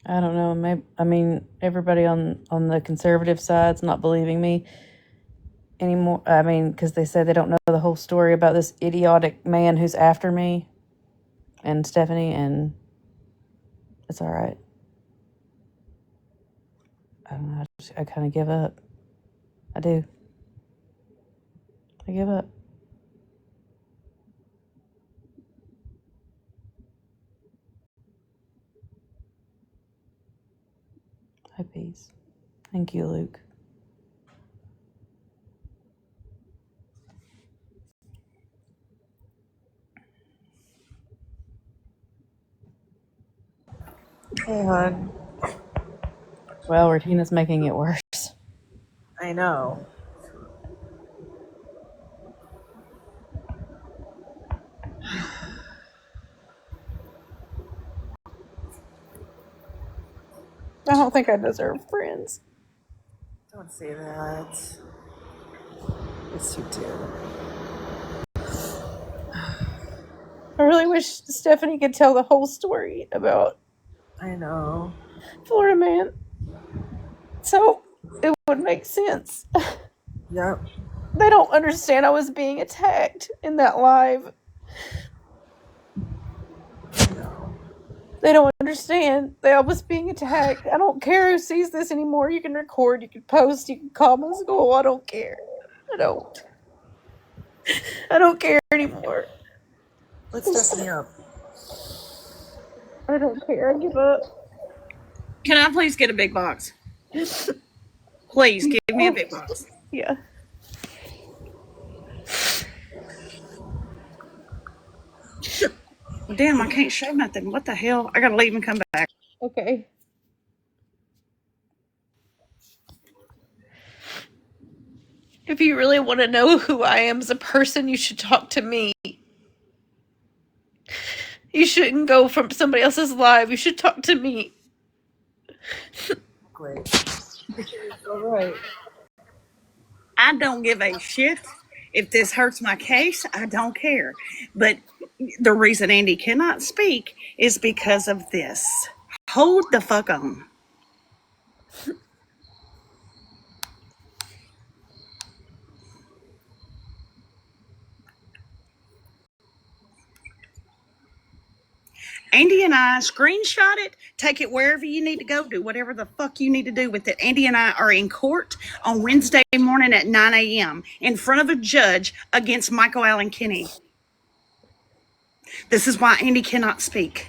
I don't know. Maybe I mean everybody on the conservative side's not believing me anymore. I mean, because they say they don't know the whole story about this idiotic man who's after me and Stephanie, and it's all right. I don't know. I kind of give up. I do. I give up. Hi, peace. Thank you, Luke. Hey, hon. Well, Regina's making it worse. I know. I don't think I deserve friends. Don't say that. Yes, you do. I really wish Stephanie could tell the whole story about I know. Florida man, so it would make sense. Yep. They don't understand I was being attacked in that live. No. They don't understand that I was being attacked. I don't care who sees this anymore. You can record, you can post, you can call my school. I don't care. I don't. I don't care anymore. Let Stephanie up. I don't care. I give up. Can I please get a big box? Please give me a big box. Yeah. Damn, I can't show nothing. What the hell? I gotta leave and come back. Okay. If you really want to know who I am as a person, you should talk to me. You shouldn't go from somebody else's live. You should talk to me. Great. All right. I don't give a shit. If this hurts my case, I don't care. But the reason Andie cannot speak is because of this. Hold the fuck on. Andie and I screenshot it, take it wherever you need to go, do whatever the fuck you need to do with it. Andie and I are in court on Wednesday morning at 9 a.m. in front of a judge against Michael Allen Kinney. This is why Andie cannot speak.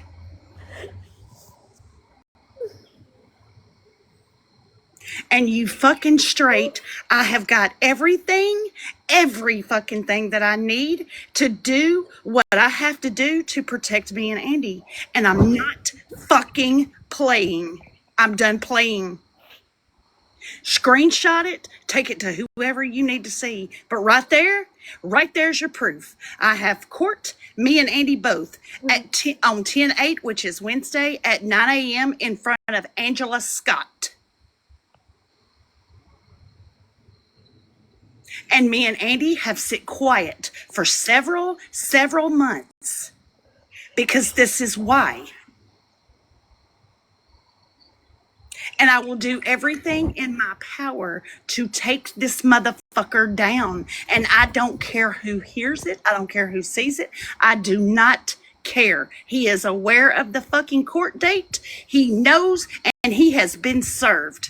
And you fucking straight, I have got every fucking thing that I need to do what I have to do to protect me and Andie. And I'm not fucking playing. I'm done playing. Screenshot it, take it to whoever you need to see. But right there's your proof. I have court, me and Andie both, on 10/8, which is Wednesday at 9 a.m. in front of Angela Scott. And me and Andie have sit quiet for several months because this is why. And I will do everything in my power to take this motherfucker down. And I don't care who hears it. I don't care who sees it. I do not care. He is aware of the fucking court date. He knows, and he has been served.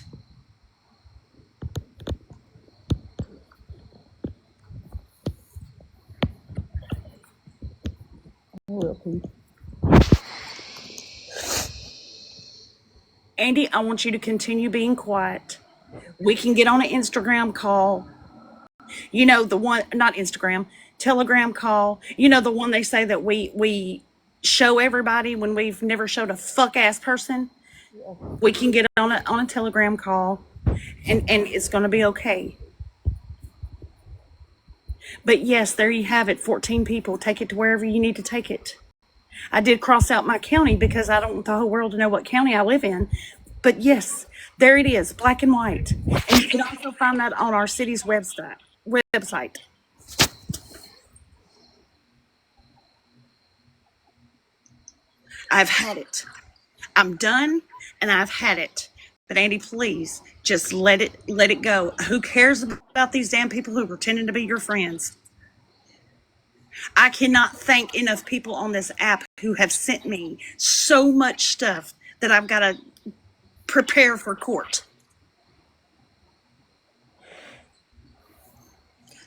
Andie, I want you to continue being quiet. We can get on an Instagram call. You know, the one, not Instagram, Telegram call. You know, the one they say that we show everybody when we've never showed a fuck ass person. We can get on a Telegram call, and it's going to be okay. But yes, there you have it. 14 people. Take it to wherever you need to take it. I did cross out my county because I don't want the whole world to know what county I live in. But yes, there it is, black and white. And you can also find that on our city's website. I've had it. I'm done, and I've had it. But Andie, please just let it go. Who cares about these damn people who are pretending to be your friends? I cannot thank enough people on this app who have sent me so much stuff that I've got to prepare for court.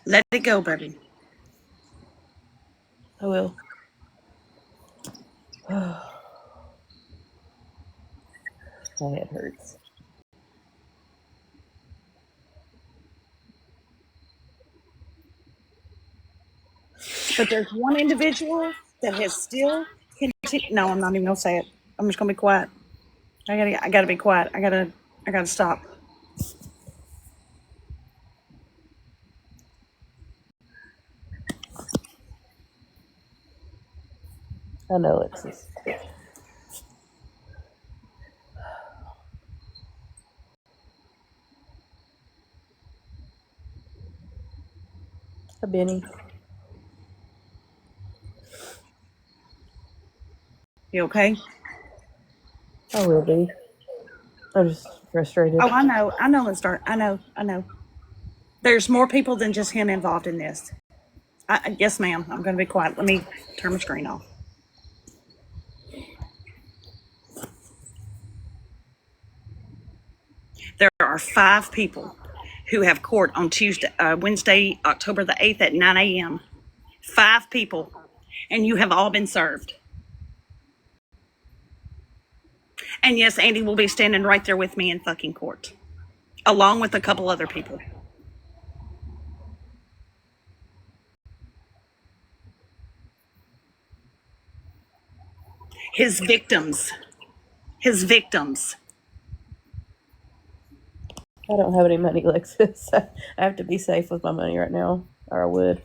Let it go, baby. I will. My head hurts. But there's one individual that has still continued. No, I'm not even gonna say it. I'm just gonna be quiet. I gotta be quiet. I gotta stop. I know, Alexis. Hi, Benny. You okay? I will be. I'm just frustrated. Oh, I know, Linstar. I know. There's more people than just him involved in this. Yes, ma'am. I'm gonna be quiet. Let me turn my screen off. There are 5 people who have court on Wednesday, October the 8th at 9 a.m. 5 people, and you have all been served. And yes, Andie will be standing right there with me in fucking court, along with a couple other people. His victims. His victims. I don't have any money, Alexis. I have to be safe with my money right now, or I would.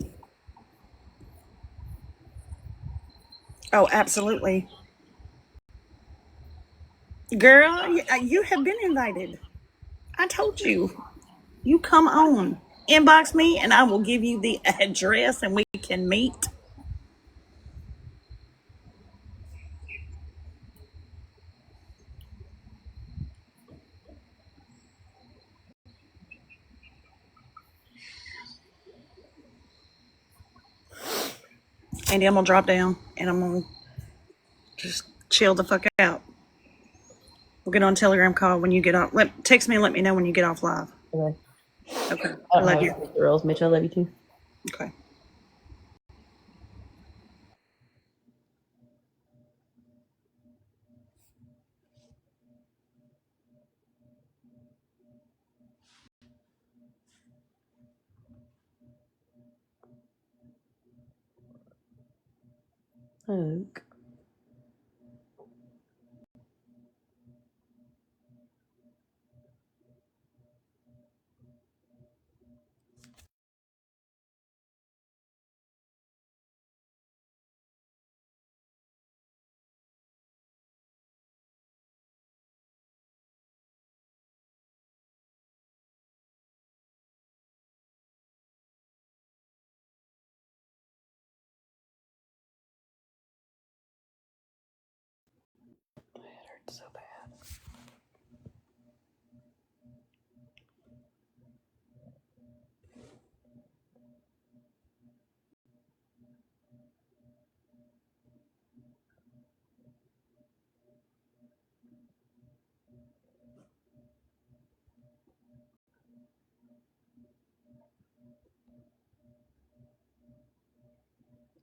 Oh, absolutely. Girl, you have been invited. I told you. You come on. Inbox me and I will give you the address and we can meet. Andie, I'm going to drop down and I'm going to just chill the fuck out. We'll get on Telegram call when you get off. Text me and let me know when you get off live. Okay. Okay. I I don't love have you. any girls. Mitch, I love you too. Okay. Luke. My head hurts so bad.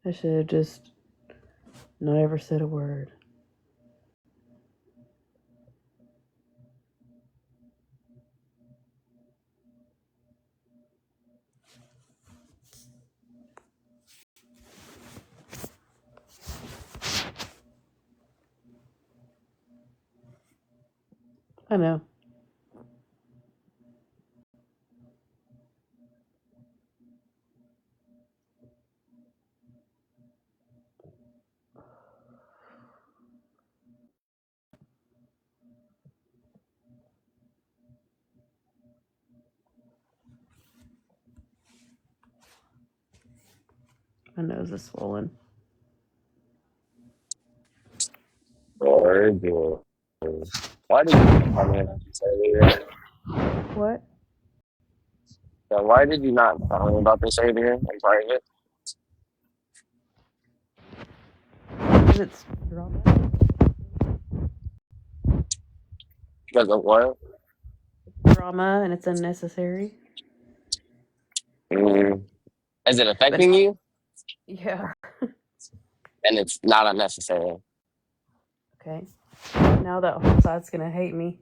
I should have just not ever said a word. I know. My nose is swollen. Very good. Why did you not tell me about this earlier? What? So why did you not tell me about this earlier in private? Because it's drama. Because of what? Drama and it's unnecessary. Mm. Is it But affecting you? yeah. And it's not unnecessary. Okay. Now that whole side's gonna hate me.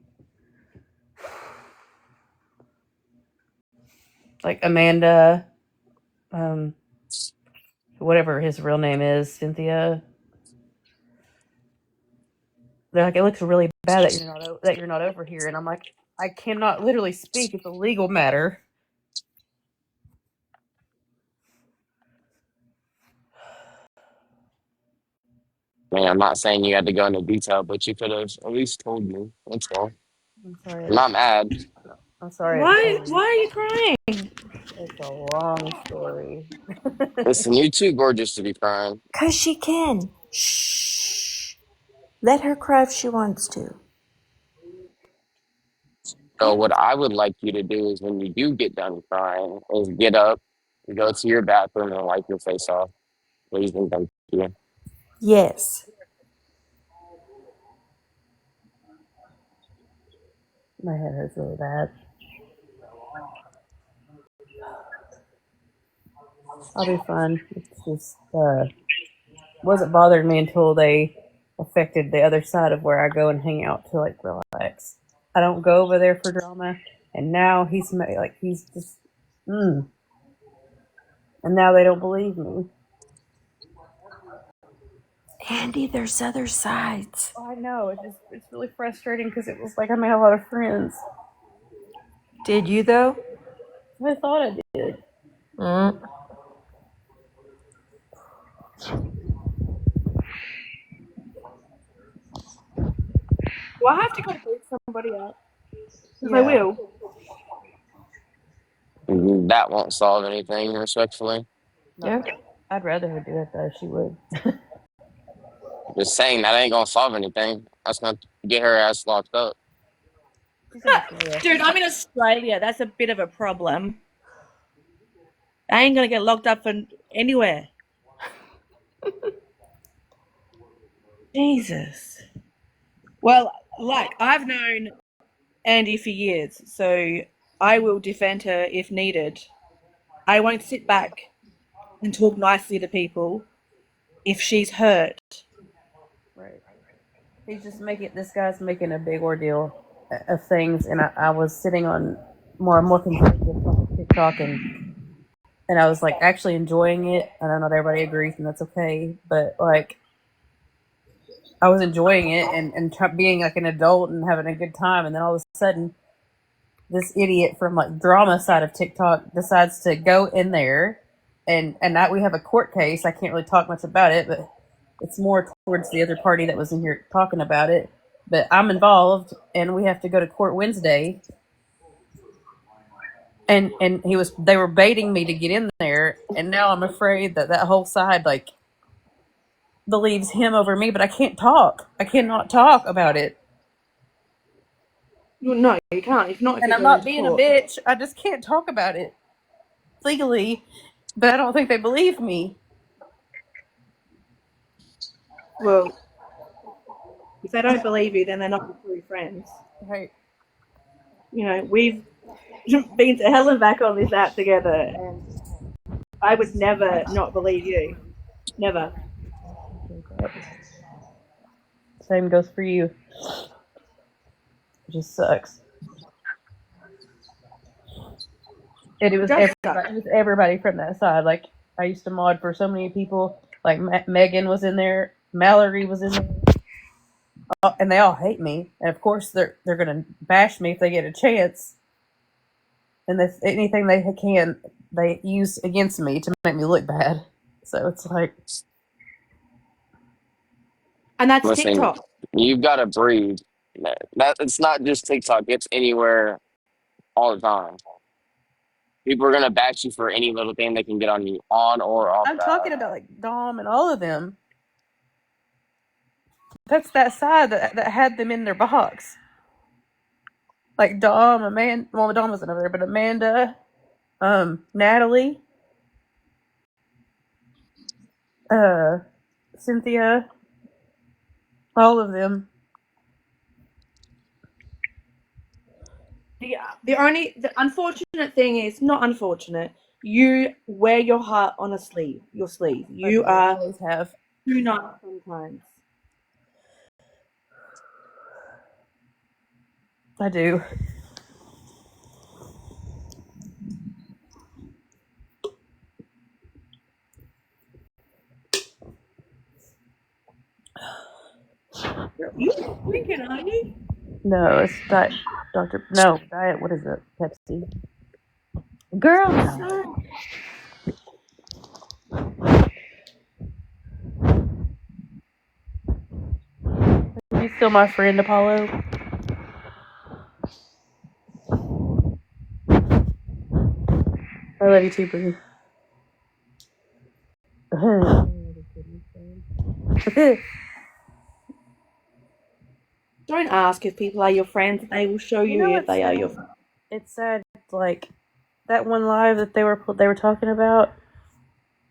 Like Amanda, whatever his real name is, Cynthia. They're like, it looks really bad that you're not over here, and I'm like, I cannot literally speak. It's a legal matter. I mean, I'm not saying you had to go into detail, but you could have at least told me. That's all. I'm sorry. I'm not mad. I'm sorry. Why are you crying? It's a long story. Listen, you're too gorgeous to be crying. 'Cause she can. Shh. Let her cry if she wants to. So what I would like you to do is when you do get done crying, is get up, go to your bathroom, and wipe your face off. Please and thank you. Yes. My head hurts really bad. I'll be fine. It's just wasn't bothering me until they affected the other side of where I go and hang out to like relax. I don't go over there for drama, and now he's just and now they don't believe me. Andie, there's other sides. I know it's really frustrating because it was like I made a lot of friends. Did you, though? I thought I did. Mm. Well, I have to go beat somebody up. Because I Yeah. will. That won't solve anything, respectfully. Yeah. I'd rather her do it though. She would. Just saying that ain't gonna solve anything. That's gonna get her ass locked up. She's in Australia. Dude, I'm in Australia. That's a bit of a problem. I ain't gonna get locked up for anywhere. Jesus. Well, like, I've known Andie for years, so I will defend her if needed. I won't sit back and talk nicely to people if she's hurt. Right. This guy's making a big ordeal of things, and I was sitting on more conservative on TikTok, and I was like actually enjoying it. I know not everybody agrees, and that's okay, but like I was enjoying it and being like an adult and having a good time, and then all of a sudden, this idiot from like drama side of TikTok decides to go in there, and that we have a court case. I can't really talk much about it, but it's more towards the other party that was in here talking about it. But I'm involved, and we have to go to court Wednesday. And they were baiting me to get in there, and now I'm afraid that whole side like believes him over me, but I can't talk. I cannot talk about it. No, you can't. If not, if And you're I'm going not to being a court. bitch. I just can't talk about it legally, but I don't think they believe me. Well, if they don't believe you, then they're not your true friends. Right. You know, we've been to hell and back on this app together, and I would never not believe you. Never. Same goes for you. It just sucks. And it was everybody from that side. Like I used to mod for so many people. Like Megan was in there, Mallory was in there, and they all hate me. And of course, they're gonna bash me if they get a chance. And anything they can, they use against me to make me look bad. So it's like, And that's Listen, TikTok. you've got to breathe. That it's not just TikTok. It's anywhere, all the time. People are gonna bash you for any little thing they can get on you, on or off I'm the talking app. about like Dom and all of them. That's that side that had them in their box. Like Dom, Amanda. Well, Dom wasn't over there, but Amanda, Natalie, Cynthia, all of them. The unfortunate thing is not unfortunate. You wear your heart on a sleeve, your sleeve. You are always have. too nice sometimes. I do. You drinking, aren't you? No, it's diet. Diet. What is it? Pepsi. Girl, no. Are you still my friend, Apollo? I love you too, Bree. Don't ask if people are your friends. They will show you, if they are your friends. It's sad. Like that one live that they were talking about.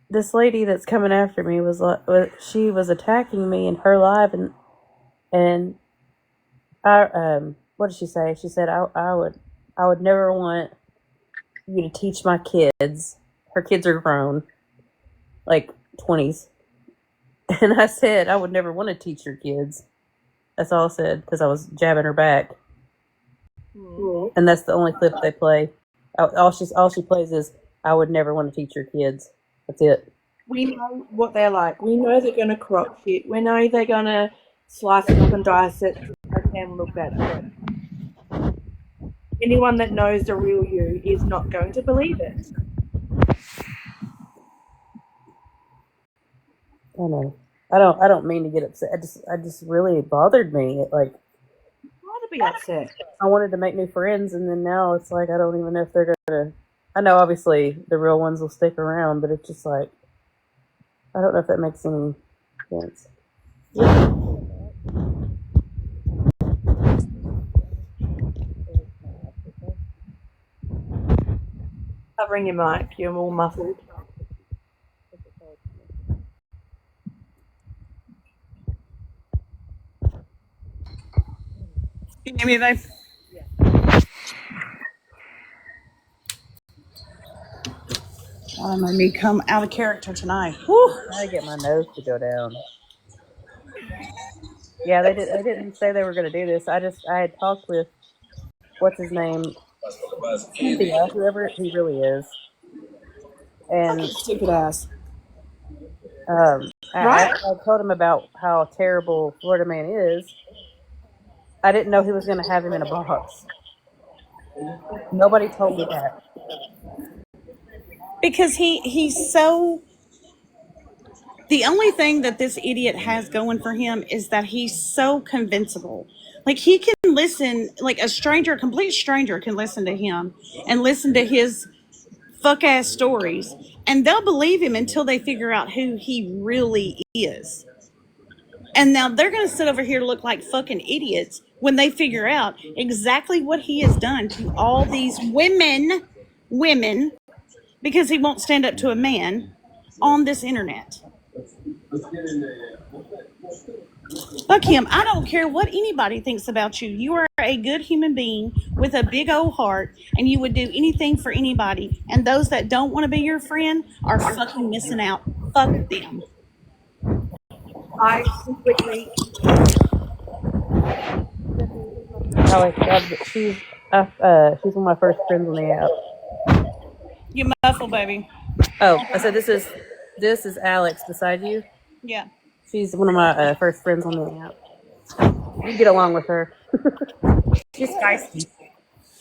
This lady that's coming after me she was attacking me in her live, and I what did she say? She said I would never want you to teach my kids. Her kids are grown, like 20s. And I said, I would never want to teach your kids. That's all I said, because I was jabbing her back. And that's the only clip they play. All she plays is, I would never want to teach your kids. That's it. We know what they're like. We know they're going to crop shit. We know they're going to slice it up and dice it to make them look better. Anyone that knows the real you is not going to believe it. I know. I don't mean to get upset. I just really bothered me. Like, Why to be upset? I wanted to make new friends, and then now it's like I don't even know if they're gonna. I know obviously the real ones will stick around, but it's just like I don't know if that makes any sense. Covering your mic, you're all muffled. Can you hear me, babe? Oh, made me come out of character tonight. Whew. I get my nose to go down. Yeah, they didn't say they were going to do this. I had talked with what's his name, Cynthia, whoever he really is, and Stupid ass. I told him about how terrible Florida Man is. I didn't know he was going to have him in a box. Nobody told me that. Because he's so. The only thing that this idiot has going for him is that he's so convincible. Like he can listen, like a complete stranger can listen to him and listen to his fuck ass stories, and they'll believe him until they figure out who he really is. And now they're going to sit over here look like fucking idiots when they figure out exactly what he has done to all these women, because he won't stand up to a man on this internet. Fuck him. I don't care what anybody thinks about you. You are a good human being with a big old heart, and you would do anything for anybody. And those that don't want to be your friend are fucking missing out. Fuck them. I completely. She's one of my first friends on the app. You muffle, baby. Oh, I said this is Alex beside you. Yeah. She's one of my first friends on the app. You get along with her. She's feisty.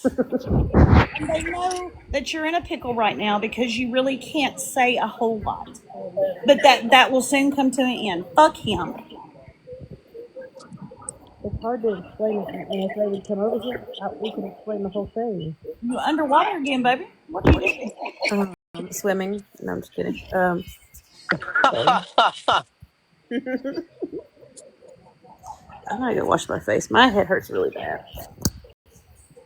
And they know that you're in a pickle right now because you really can't say a whole lot. But that will soon come to an end. Fuck him. It's hard to explain it, and if they would come over here, we can explain the whole thing. You underwater again, baby. What are you doing? Swimming. No, I'm just kidding. I'm gonna go wash my face. My head hurts really bad.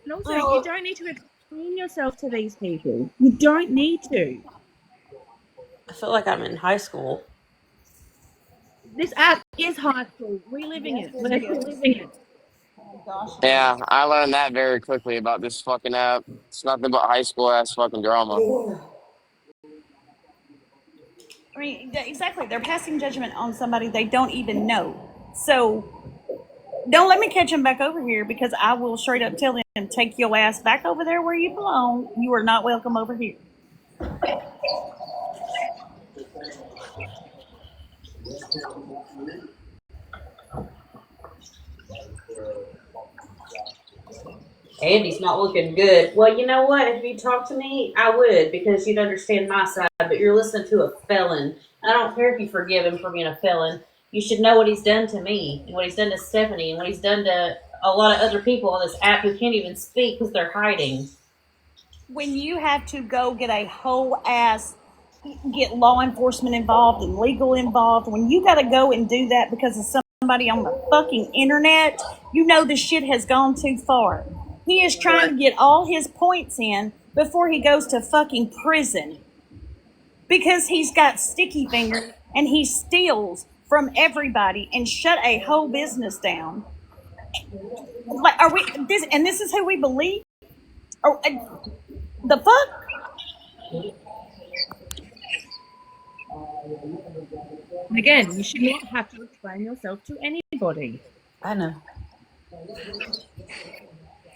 And also, you don't need to explain yourself to these people. You don't need to. I feel like I'm in high school. This app is high school. Reliving it. We're reliving it. Yeah, I learned that very quickly about this fucking app. It's nothing but high school ass fucking drama. I mean, exactly. They're passing judgment on somebody they don't even know. So don't let me catch them back over here because I will straight up tell them, take your ass back over there where you belong. You are not welcome over here. Andie's not looking good. Well, you know what? If you talk to me, I would because you'd understand my side. But you're listening to a felon. I don't care if you forgive him for being a felon. You should know what he's done to me and what he's done to Stephanie and what he's done to a lot of other people on this app who can't even speak because they're hiding. When you have to go get a whole ass, get law enforcement involved and legal involved, when you got to go and do that because of somebody on the fucking internet, you know the shit has gone too far. He is trying to get all his points in before he goes to fucking prison because he's got sticky fingers and he steals from everybody and shut a whole business down. Like, are we this? And this is who we believe? Or the fuck? And again, you should not have to explain yourself to anybody. I know.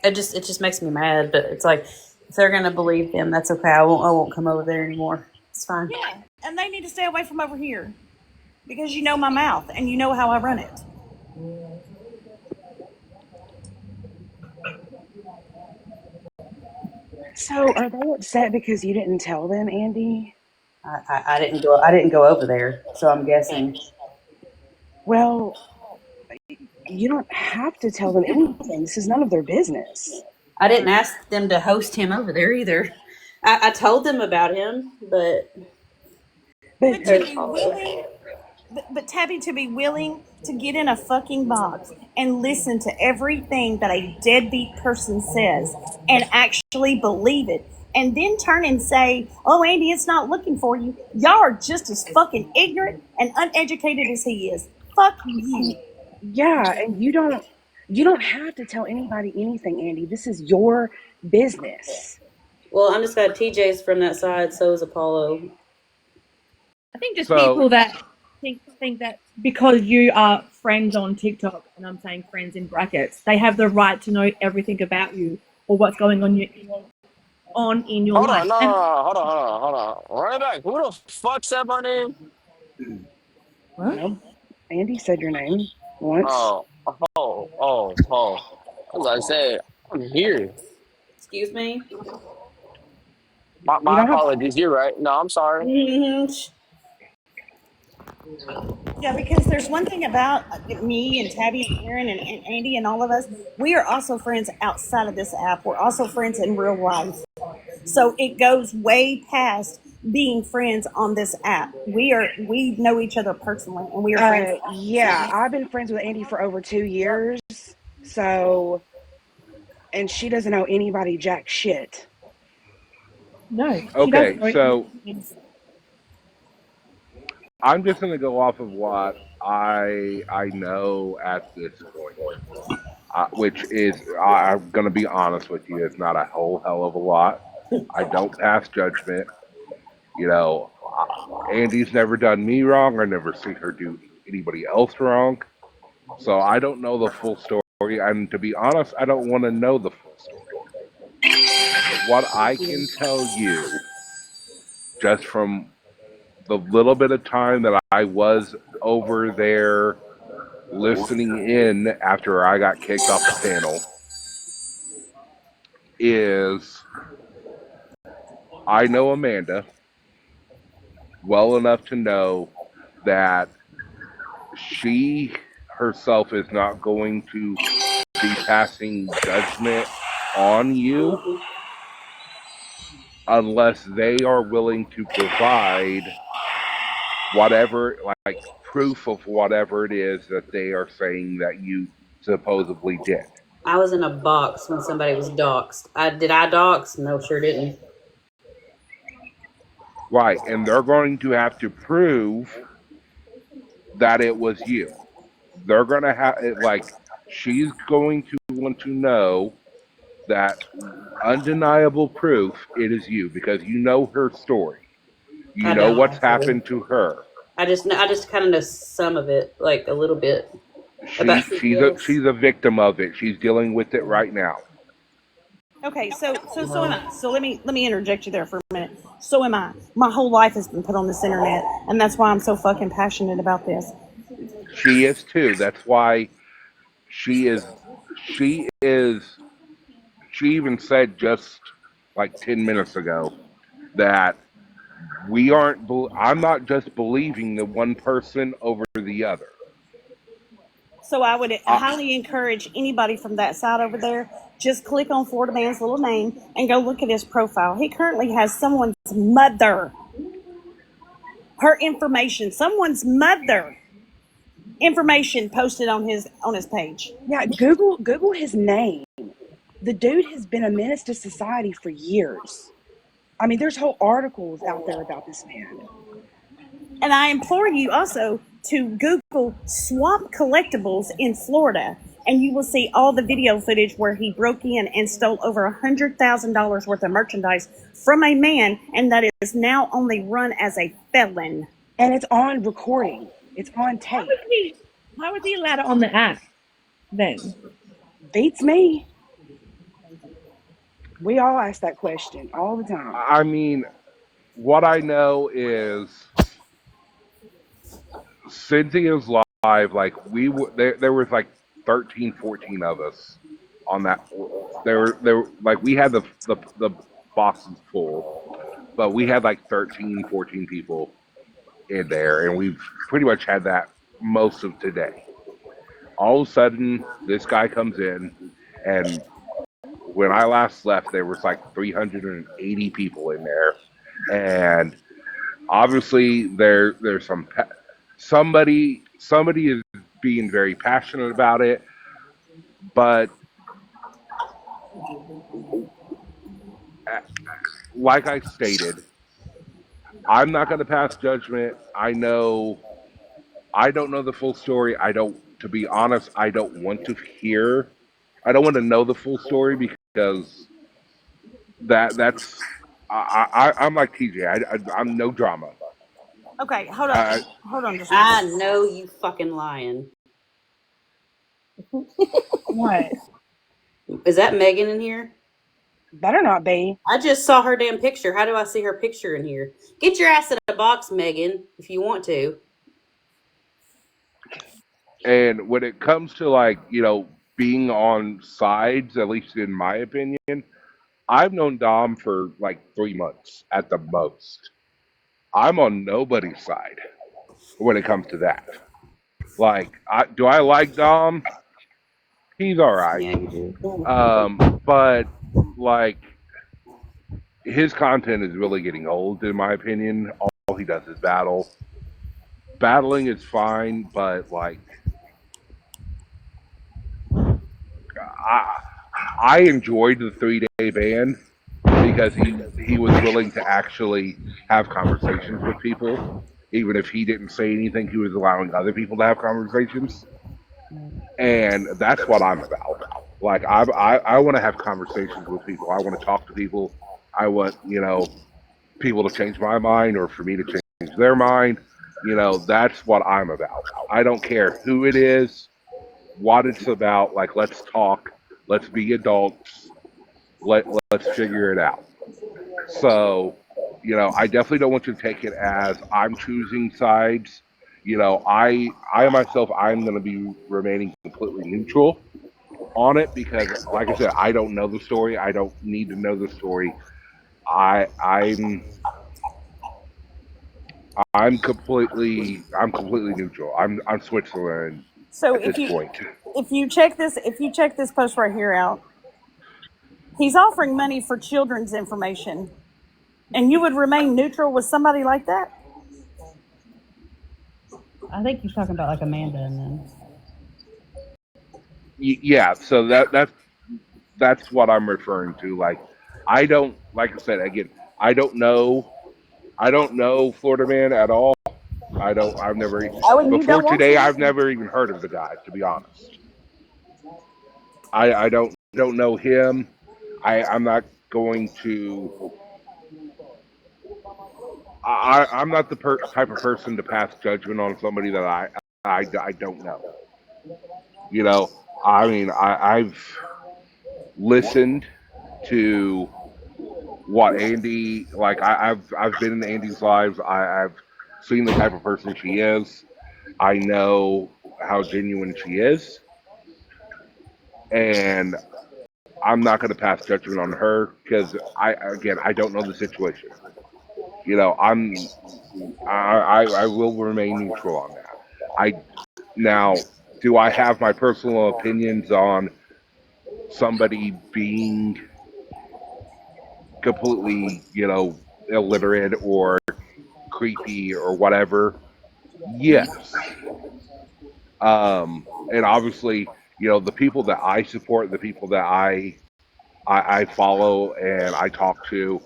It just makes me mad, but it's like if they're gonna believe them, that's okay. I won't come over there anymore. It's fine. Yeah, and they need to stay away from over here because you know my mouth and you know how I run it. So, are they upset because you didn't tell them, Andie? I didn't go. I didn't go over there, so I'm guessing. Well, you don't have to tell them anything. This is none of their business. I didn't ask them to host him over there either. I told them about him, but But to be willing, but Tabby, to be willing to get in a fucking box and listen to everything that a deadbeat person says and actually believe it, and then turn and say, "Oh, Andie, it's not looking for you." Y'all are just as fucking ignorant and uneducated as he is. Fuck you. Yeah, and you don't have to tell anybody anything, Andie. This is your business. well, I'm just glad TJ's from that side. So is Apollo. I think just people that think that because you are friends on TikTok, and I'm saying friends in brackets, they have the right to know everything about you or what's going on in your Hold life. on, no, hold on. Run it back. Who the fuck said my name? What? No, Andie said your name once. Oh. As I said, I'm here. Excuse me. You My don't have. apologies. You're right. No, I'm sorry. Yeah, because there's one thing about me and Tabby and Aaron and Andie and all of us. We are also friends outside of this app. We're also friends in real life. So it goes way past being friends on this app. We know each other personally, and we are friends. Yeah, I've been friends with Andie for over 2 years. So, and she doesn't know anybody jack shit. No. She Okay, doesn't. so I'm just going to go off of what I know at this point, which is I'm going to be honest with you, it's not a whole hell of a lot. I don't pass judgment. You know, Andie's never done me wrong. I never seen her do anybody else wrong. So I don't know the full story, and to be honest, I don't want to know the full story. But what I can tell you, just from the little bit of time that I was over there listening in after I got kicked off the panel, is I know Amanda well enough to know that she herself is not going to be passing judgment on you unless they are willing to provide whatever, like proof of whatever it is that they are saying that you supposedly did. I was in a box when somebody was doxxed. Did I dox? No, sure didn't. Right, and they're going to have to prove that it was you. They're going to have it like she's going to want to know that undeniable proof it is you because you know her story. You I know don't what's actually. happened to her. I just kind of know some of it, like a little bit about CPS. She's a victim of it. She's dealing with it right now. Okay, so am I. So let me interject you there for a minute. So am I. My whole life has been put on this internet, and that's why I'm so fucking passionate about this. She is too. That's why she is. She is. She even said just like 10 minutes ago that we aren't. I'm not just believing the one person over the other. So I would highly encourage anybody from that side over there, just click on Florida Man's little name and go look at his profile. He currently has someone's mother, her information, someone's mother information posted on his page. Yeah, Google his name. The dude has been a menace to society for years. I mean, there's whole articles out there about this man. And I implore you also to Google Swamp Collectibles in Florida, and you will see all the video footage where he broke in and stole over $100,000 worth of merchandise from a man, and that is now only run as a felon. And it's on recording. It's on tape. How was he allowed on the app then? Beats me. We all ask that question all the time. I mean, what I know is Cynthia's live. Like there was like 13, 14 of us on that. There like we had the boxes full, but we had like 13, 14 people in there, and we've pretty much had that most of today. All of a sudden, this guy comes in, and when I last left, there was like 380 people in there, and obviously there's somebody is being very passionate about it, but like I stated, I'm not going to pass judgment. I don't know the full story. To be honest, I don't want to hear. I don't want to know the full story because that's I'm like TJ. I'm no drama. Okay, hold on just a I minute. know you fucking lying. What? Is that Megan in here? Better not be. I just saw her damn picture. How do I see her picture in here? Get your ass in a box, Megan, if you want to. And when it comes to like, being on sides, at least in my opinion, I've known Dom for like 3 months at the most. I'm on nobody's side when it comes to that. Like, do I like Dom? He's all right. Yeah, you do. But like, his content is really getting old, in my opinion. All he does is battle. Battling is fine, but like, I enjoyed the 3-day ban because he was willing to actually have conversations with people, even if he didn't say anything. He was allowing other people to have conversations, and that's what I'm about. Like I want to have conversations with people. I want to talk to people. I want people to change my mind or for me to change their mind. That's what I'm about. I don't care who it is, what it's about. Like, let's talk. Let's be adults. Let's figure it out. So, I definitely don't want you to take it as I'm choosing sides. I myself, I'm going to be remaining completely neutral on it because, like I said, I don't know the story. I don't need to know the story. I'm completely neutral. I'm Switzerland So at this point. if you check this post right here out, he's offering money for children's information, and you would remain neutral with somebody like that? I think he's talking about like Amanda and then. Yeah, so that's what I'm referring to. Like, I don't, like I said again, I don't know, I don't know Florida Man at all. I've never, Oh, and you before don't want today, to? I've never even heard of the guy, to be honest. I don't know him. I'm not going to. I'm not the type of person to pass judgment on somebody that I don't know. You know, I mean, I've listened to what Andie like. I've been in Andie's lives. I've seen the type of person she is. I know how genuine she is, and I'm not going to pass judgment on her because I don't know the situation. You know, I will remain neutral on that. I now do I have my personal opinions on somebody being completely, illiterate or creepy or whatever? Yes. And obviously, the people that I support, the people that I follow and I talk to,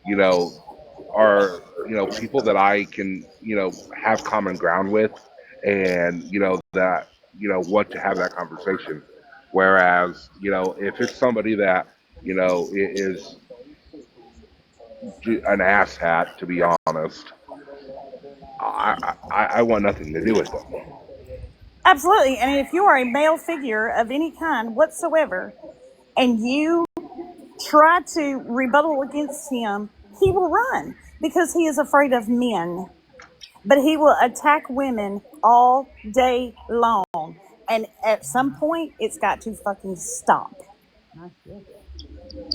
you know, are people that I can have common ground with, and that want to have that conversation. Whereas if it's somebody that is an asshat, to be honest, I want nothing to do with them. Absolutely. And if you are a male figure of any kind whatsoever and you try to rebuttal against him, he will run because he is afraid of men. But he will attack women all day long. And at some point, it's got to fucking stop.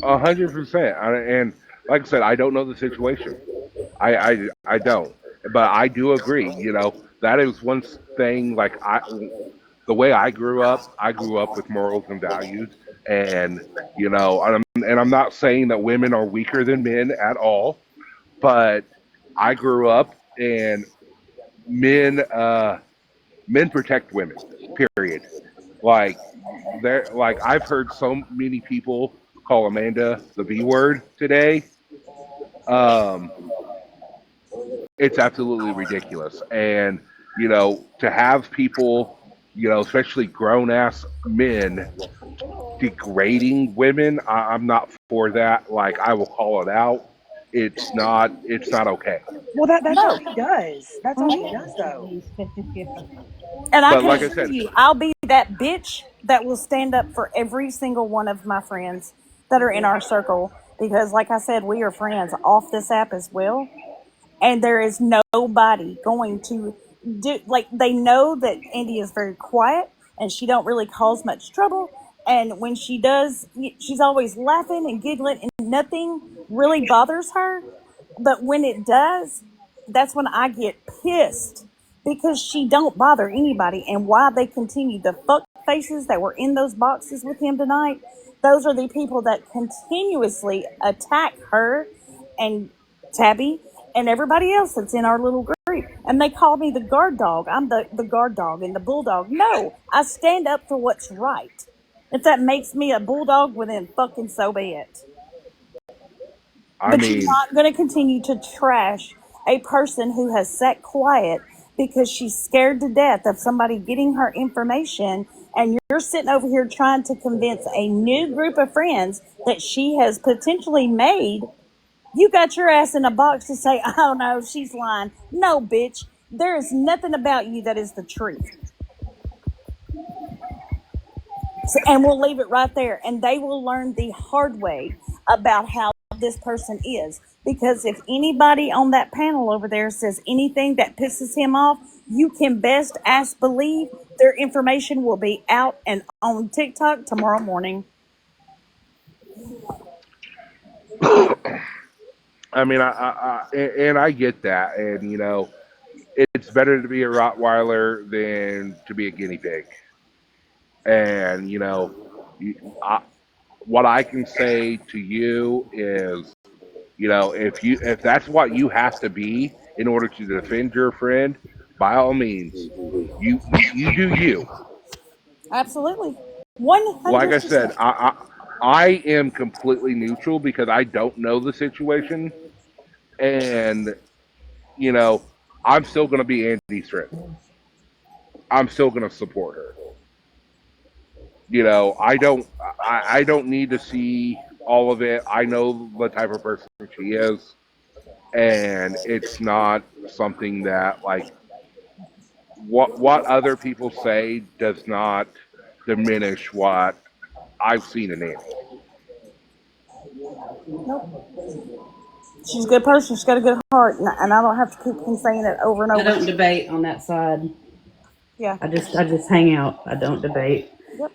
100%. And like I said, I don't know the situation. I don't, but I do agree. That is one thing. Like the way I grew up with morals and values, and I'm not saying that women are weaker than men at all, but I grew up and men protect women. Period. Like I've heard so many people call Amanda the B word today. Um, it's absolutely ridiculous. And, to have people, especially grown ass men degrading women, I'm not for that. Like, I will call it out. It's not okay. Well, that's all No. he does. That's all he does, though. And I But can like I assure said, you, I'll be that bitch that will stand up for every single one of my friends that are in our circle. Because, like I said, we are friends off this app as well. And there is nobody going to do, like, they know that Andie is very quiet and she don't really cause much trouble, and when she does, she's always laughing and giggling and nothing really bothers her. But when it does, that's when I get pissed because she don't bother anybody. And why they continue, the fuck faces that were in those boxes with him tonight, those are the people that continuously attack her and Tabby and everybody else that's in our little group. And they call me the guard dog. I'm the guard dog and the bulldog. No, I stand up for what's right. If that makes me a bulldog, well then fucking so be it. I But you're mean, not going to continue to trash a person who has sat quiet because she's scared to death of somebody getting her information, and you're sitting over here trying to convince a new group of friends that she has potentially made. You got your ass in a box to say, oh no, she's lying. No, bitch. There is nothing about you that is the truth. So, and we'll leave it right there. And they will learn the hard way about how this person is. Because if anybody on that panel over there says anything that pisses him off, you can best ask believe their information will be out and on TikTok tomorrow morning. I mean, and I get that, and it's better to be a Rottweiler than to be a guinea pig. And I, what I can say to you is, if that's what you have to be in order to defend your friend, by all means, you do you. Absolutely. Like I said, 100%. I am completely neutral because I don't know the situation, and you know, I'm still going to be Andie's friend. I'm still going to support her. You know, I don't need to see all of it. I know the type of person she is, and it's not something that like what other people say does not diminish what I've seen in Andie. She's a good person. She's got a good heart, and I don't have to keep saying it over and I over. don't debate on that side. Yeah. I just hang out. I don't debate. Yep.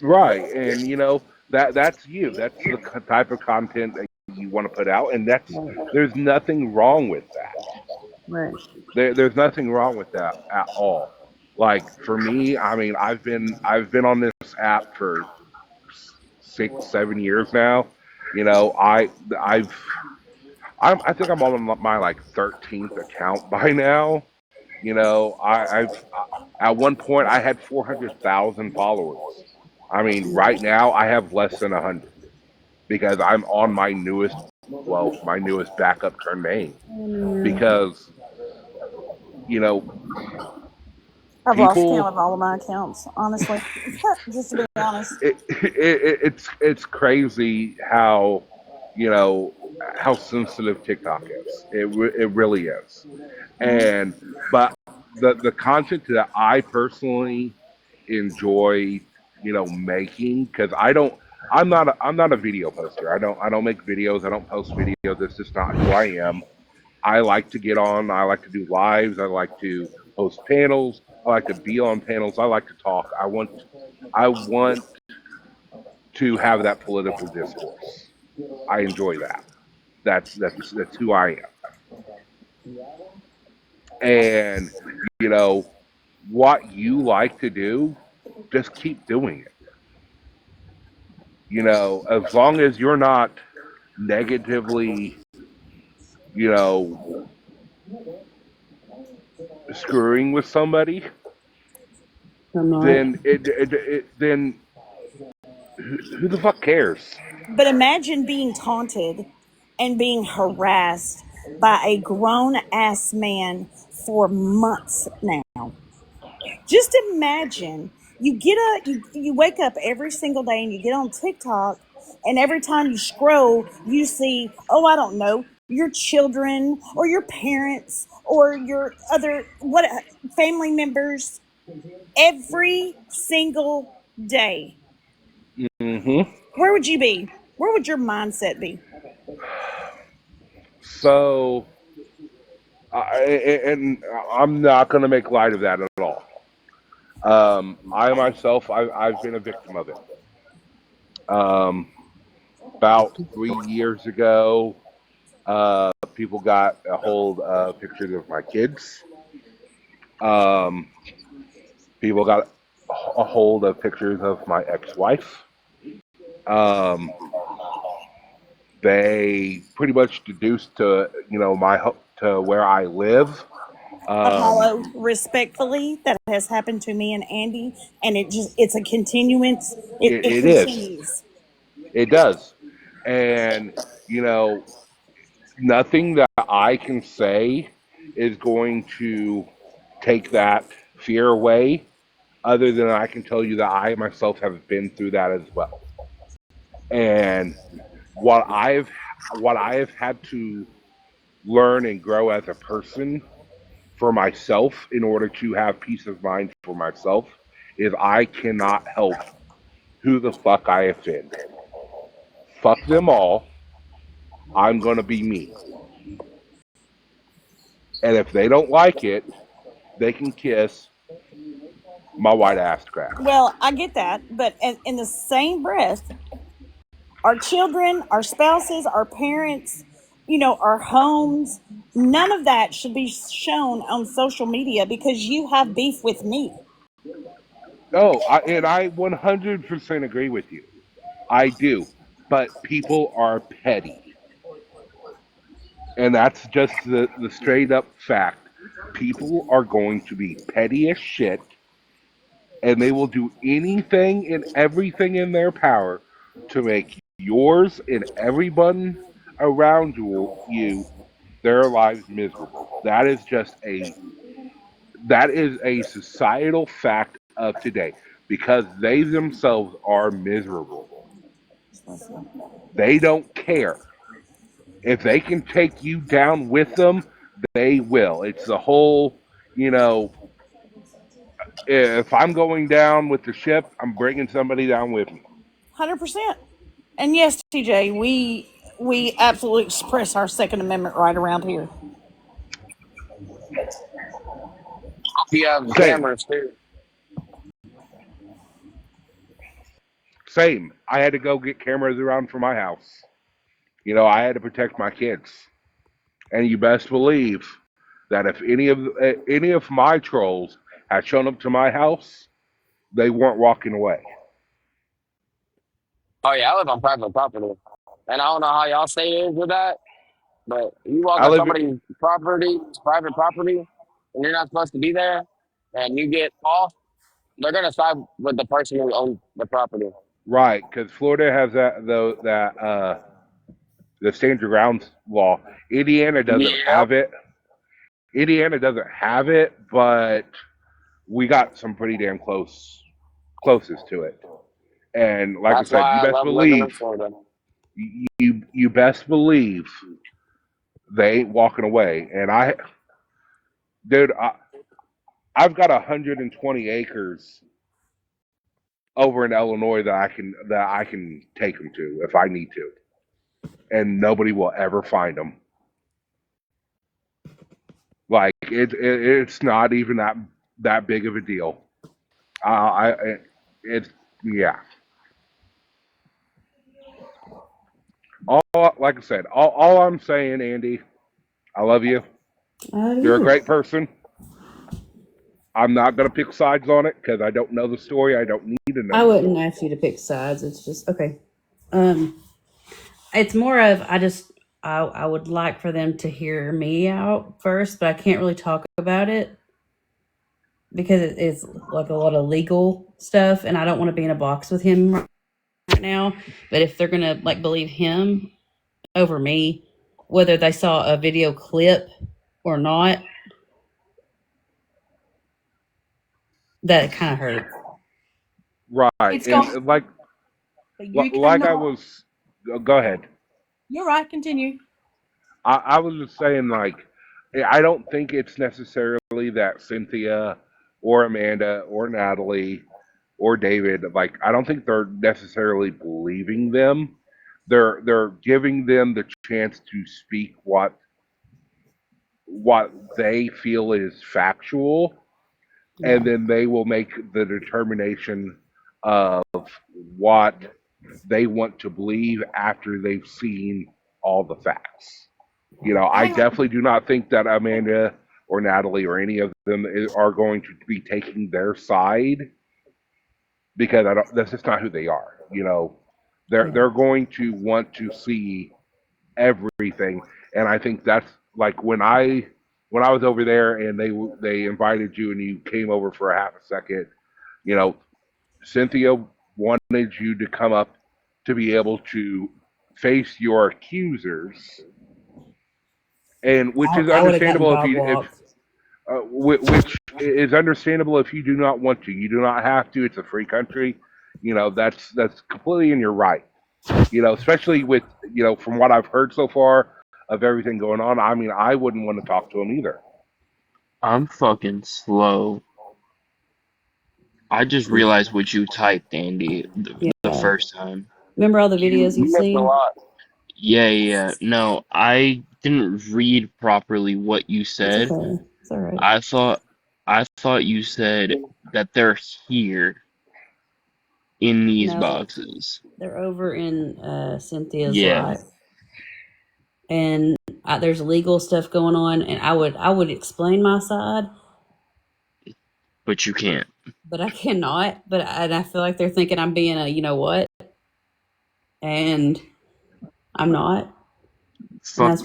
Right, and you know that's you. That's the type of content that you want to put out, and that's Right. there's nothing wrong with that. Right. There's nothing wrong with that at all. Like for me, I mean, I've been on this app for 6, 7 years now. You know, I think I'm on my like 13th account by now. You know, I've at one point I had 400,000 followers. I mean, right now I have less than 100 because I'm on my newest backup turned name because you know I've lost count people of all of my accounts, honestly. Just to be honest. it's crazy how you know how sensitive TikTok is. It really is. And but the content that I personally enjoy, you know, making because I'm not a video poster. I don't make videos. I don't post videos. It's just not who I am. I like to get on. I like to do lives. I like to host panels. I like to be on panels. I like to talk. I want to have that political discourse. I enjoy that. That's who I am. And you know what you like to do, just keep doing it. You know, as long as you're not negatively, you know, screwing with somebody, I'm not. then then who the fuck cares? But imagine being taunted and being harassed by a grown ass man for months now. Just imagine you wake up every single day and you get on TikTok, and every time you scroll you see, oh, I don't know, your children or your parents or your other what family members every single day. Hmm. Where would you be? Where would your mindset be? So, and I'm not going to make light of that at all. I myself, I've been a victim of it. Um, about 3 years ago, people got a hold of pictures of my kids. Um, People got a hold of pictures of my ex-wife. Um, they pretty much deduced to to where I live. Um, Apollo, respectfully, that has happened to me and Andie, and it's a continuance. It it is. continues. It does. And you know, nothing that I can say is going to take that fear away. Other than I can tell you that I myself have been through that as well. And what I've what I have had to learn and grow as a person for myself in order to have peace of mind for myself is I cannot help who the fuck I offend. Fuck them all. I'm gonna be me. And if they don't like it, they can kiss my white ass crack. Well, I get that, but in the same breath, our children, our spouses, our parents, our homes, none of that should be shown on social media because you have beef with me. Oh, and I 100% agree with you. I do. But people are petty. And that's just the straight up fact. People are going to be petty as shit and they will do anything and everything in their power to make yours and everyone around you their lives miserable. That is a societal fact of today because they themselves are miserable. They don't care. If they can take you down with them, they will. It's the whole, you know, if I'm going down with the ship, I'm bringing somebody down with me. 100%. And yes, TJ, we absolutely express our Second Amendment right around here. You have Same. cameras too. Same. I had to go get cameras around for my house. You know, I had to protect my kids. And you best believe that if any of my trolls had shown up to my house, they weren't walking away. Oh yeah, I live on private property, and I don't know how y'all say it is with that, but you walk I on live. somebody's property, it's private property, and you're not supposed to be there, and you get off, they're gonna side with the person who owns the property. Right, because Florida has the stand your grounds law. Indiana doesn't Yep. have it. Indiana doesn't have it, but we got some pretty damn closest to it. And like I That's said, why you I best love living in believe Florida. you best believe they ain't walking away. And dude, I've got 120 acres over in Illinois that I can take them to if I need to, and nobody will ever find them. Like it's not even that big of a deal. It's yeah. All like I said, all I'm saying, Andie, I love you. You're a You. great person. I'm not gonna pick sides on it because I don't know the story. I don't need to know I the wouldn't story. ask you to pick sides. It's just okay. Um, it's more of I would like for them to hear me out first, but I can't really talk about it because it's like a lot of legal stuff, and I don't want to be in a box with him right now. But if they're gonna like believe him over me, whether they saw a video clip or not, that kind of hurt. Right, It's gone, and but you like I cannot. was. Go ahead. You're right. Continue. I was just saying, like, I don't think it's necessarily that Cynthia or Amanda or Natalie or David, like, I don't think they're necessarily believing them. They're giving them the chance to speak what they feel is factual, Yeah. and then they will make the determination of what they want to believe after they've seen all the facts. You know, I Hang on. definitely do not think that Amanda or Natalie or any of them are going to be taking their side because I don't. That's just not who they are. You know, Yeah. they're going to want to see everything, and I think that's like when I was over there and they invited you and you came over for a half a second. You know, Cynthia wanted you to come up to be able to face your accusers, and which is I would have gotten understandable dog if walked. which is understandable if you do not want to. You do not have to. It's a free country. You know, that's completely in your right. You know, especially with from what I've heard so far of everything going on. I mean, I wouldn't want to talk to him either. I'm fucking slow. I just realized what you typed, Andy, the Yeah. first time. Remember all the videos You you've missed a seen? lot. Yeah, yeah. No, I didn't read properly what you It's said. okay. It's all right. I thought I thought you said that they're here in these No, boxes. they're over in Cynthia's Yeah, life, and there's legal stuff going on, and I would explain my side, but you can't. but I cannot. And I feel like they're thinking I'm being a you know what, and I'm not, and Fuck.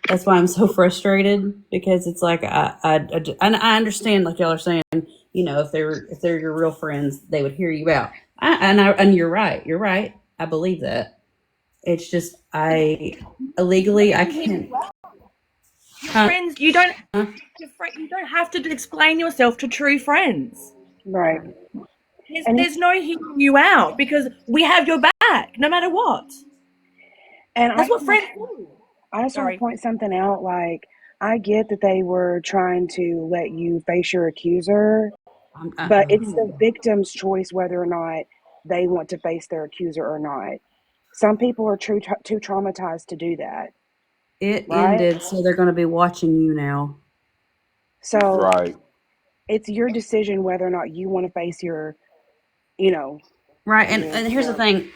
that's why I'm so frustrated because it's like and I understand like y'all are saying if they're your real friends, they would hear you out. And you're right. You're right. I believe that. It's just illegally I can't. Friends, you don't have to explain yourself to true friends. Right. There's no hearing you out because we have your back no matter what. And that's what friends do. I just want to point something out. Like, I get that they were trying to let you face your accuser, but it's the victim's choice whether or not they want to face their accuser or not. Some people are too traumatized to do that. It ended, so they're going to be watching you now. So right. It's your decision whether or not you want to face your, Right, and here's the thing.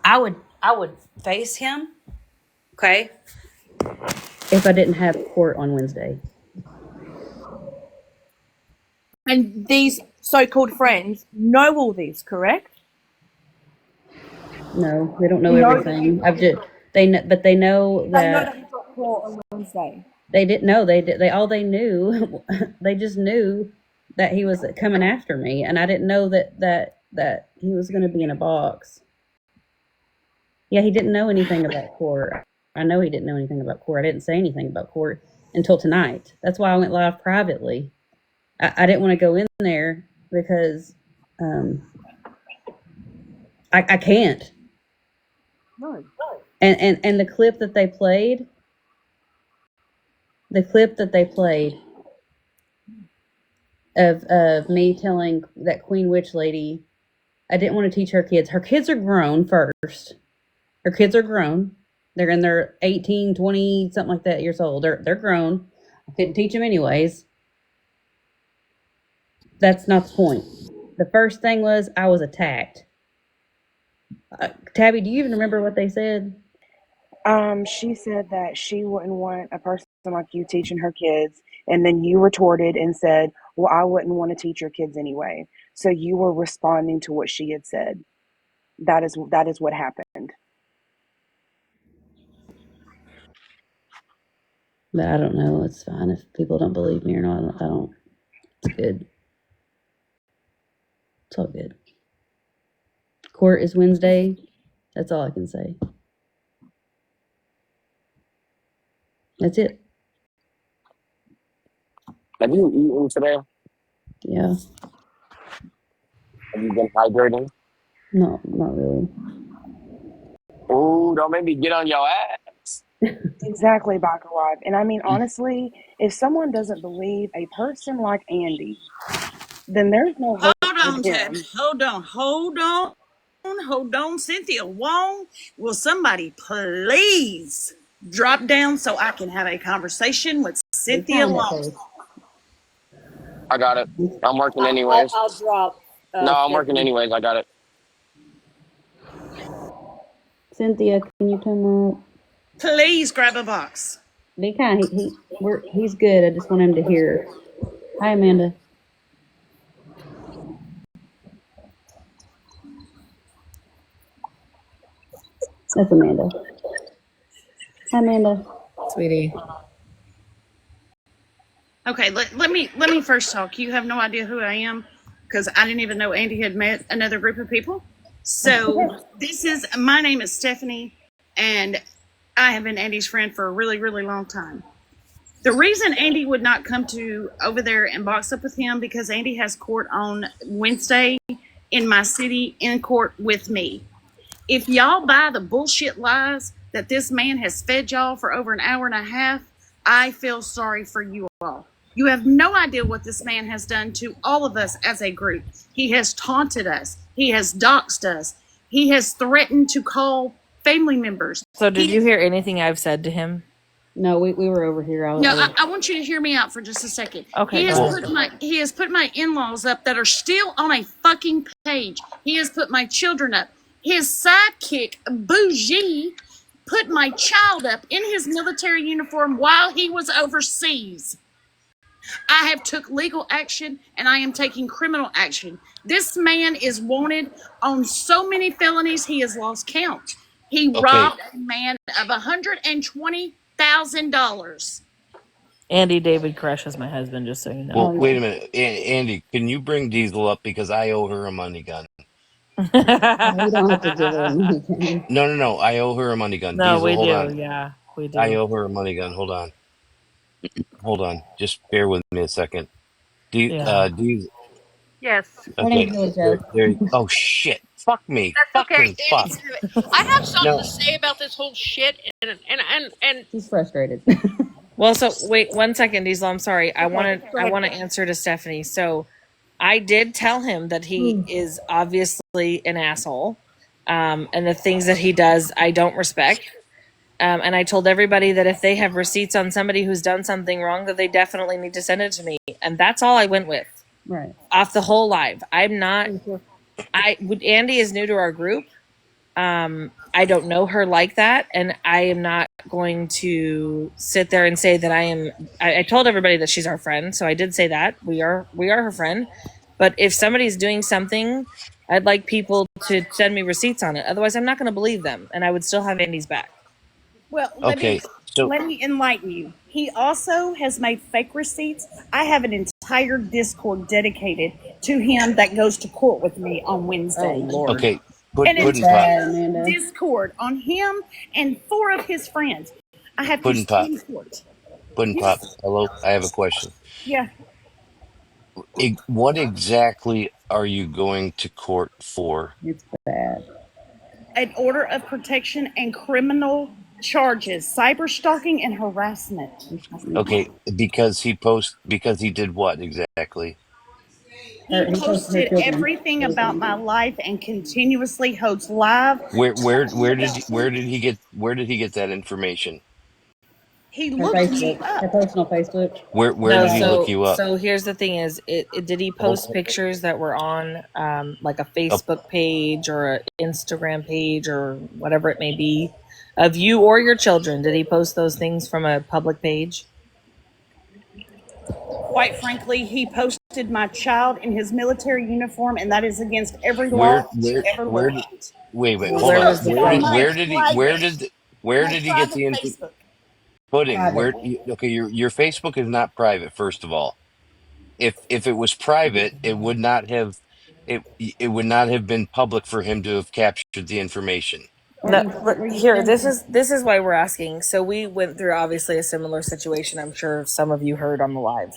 I would face him, okay, if I didn't have court on Wednesday. And these so-called friends know all this, correct? No, they don't know everything. But they know that. They know that you got court on Wednesday. They didn't know. They knew. They just knew that he was coming after me, and I didn't know that he was going to be in a box. Yeah, he didn't know anything about court. I know he didn't know anything about court. I didn't say anything about court until tonight. That's why I went live privately. I didn't want to go in there because I can't. No. And the clip that they played, of me telling that Queen Witch lady, I didn't want to teach her kids. Her kids are grown first. Her kids are grown. They're in their 18, 20, something like that years old. They're grown. I couldn't teach them anyways. That's not the point. The first thing was I was attacked. Tabby, do you even remember what they said? She said that she wouldn't want a person like you teaching her kids, and then you retorted and said, well, I wouldn't want to teach your kids anyway. So you were responding to what she had said. That is what happened. But I don't know. It's fine if people don't believe me or not. I don't. It's good. It's all good. Court is Wednesday. That's all I can say. That's it. Have you eaten today? Yeah. Have you been hydrating? No, not really. Oh, don't make me get on your ass. Exactly, Biker Wife. And I mean, honestly, if someone doesn't believe a person like Andie, then there's no hope with him. Hold on, Cynthia Wong. Will somebody please drop down so I can have a conversation with Cynthia Wong? I got it. I'm working anyways. I'll drop. No, I'm working anyways. I got it. Cynthia, can you come up? Please grab a box. Be kind. He's good. I just want him to hear. Hi, Amanda. That's Amanda. Hi, Amanda. Sweetie. Okay, let me first talk. You have no idea who I am because I didn't even know Andie had met another group of people. So my name is Stephanie, and I have been Andie's friend for a really, really long time. The reason Andie would not come to over there and box up with him because Andie has court on Wednesday in my city in court with me. If y'all buy the bullshit lies that this man has fed y'all for over an hour and a half, I feel sorry for you all. You have no idea what this man has done to all of us as a group. He has taunted us. He has doxed us. He has threatened to call family members. So did you hear anything I've said to him? No, we were over here. I want you to hear me out for just a second. Okay. He has put my in-laws up that are still on a fucking page. He has put my children up. His sidekick, Bougie, put my child up in his military uniform while he was overseas. I have took legal action and I am taking criminal action. This man is wanted on so many felonies he has lost count. He robbed a man of $120,000. Andy David Crush is my husband, just so you know. Well, Oh, wait yeah. a minute, Andy, can you bring Diesel up because I owe her a money gun? Oh, we don't have to give her a money gun. No, no, no, I owe her a money gun. No, Diesel, we hold do. on. Yeah, we I do. owe her a money gun. Hold on. Just bear with me a second. Yeah. Diesel. Yes. Morning, Okay, Julie Joe. oh shit! Fuck me! That's okay. Fucking fuck! Andy, I have something to No, say about this whole shit, and She's frustrated. Well, so wait 1 second, Diesel. I'm sorry. I Okay, want go to. I ahead. want to answer to Stephanie. So, I did tell him that he Ooh. is obviously an asshole, and the things that he does, I don't respect. And I told everybody that if they have receipts on somebody who's done something wrong, that they definitely need to send it to me. And that's all I went with Right. off the whole live. I'm not. Thank you. Andy is new to our group. I don't know her like that, and I am not going to sit there and say that I am. I told everybody that she's our friend, so I did say that we are her friend. But if somebody's doing something, I'd like people to send me receipts on it. Otherwise, I'm not going to believe them, and I would still have Andy's back. Well, okay. So let me enlighten you. He also has made fake receipts. I have an entire Discord dedicated to him that goes to court with me on Oh, Wednesday. Lord. okay, An Puddin' It's Pop, bad, entire Amanda. Discord on him and 4 of his friends. I have to Puddin' Pop, in court. Puddin' Pop. Yes. Hello, I have a question. Yeah. What exactly are you going to court for? It's bad. An order of protection and criminal charges, cyber stalking and harassment. Okay, because he did what exactly? He He posted her posted children. everything about my life and continuously hosts live. Where did he get that information? He Her looked me Facebook. Her up. personal Facebook. Where No, did he look so you up? so here's the thing: is did he post pictures that were on like a Oh, Facebook page or an Instagram page or whatever it may be of you or your children? Did he post those things from a public page? Quite frankly, he posted my child in his military uniform, and that is against every where law that you where ever where look did at. wait, Well, He's hold where on. was the posted on photo? Where my did he get private the info? Facebook. Pudding, Private. okay, your Facebook is not private, first of all. If it was private, it would not have been public for him to have captured the information. No, Courtney, what but were you here, saying? this is why we're asking. So we went through obviously a similar situation. I'm sure some of you heard on the live.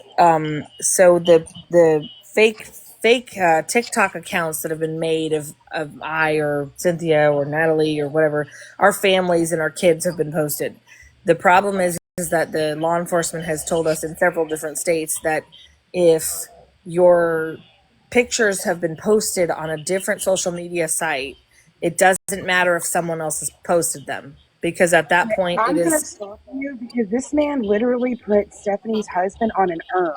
So the fake TikTok accounts that have been made of I or Cynthia or Natalie or whatever, our families and our kids have been posted. The problem is that the law enforcement has told us in several different states that if your pictures have been posted on a different social media site, it doesn't matter if someone else has posted them because at that point it I'm going is. to stop you because this man literally put Stephanie's husband on an urn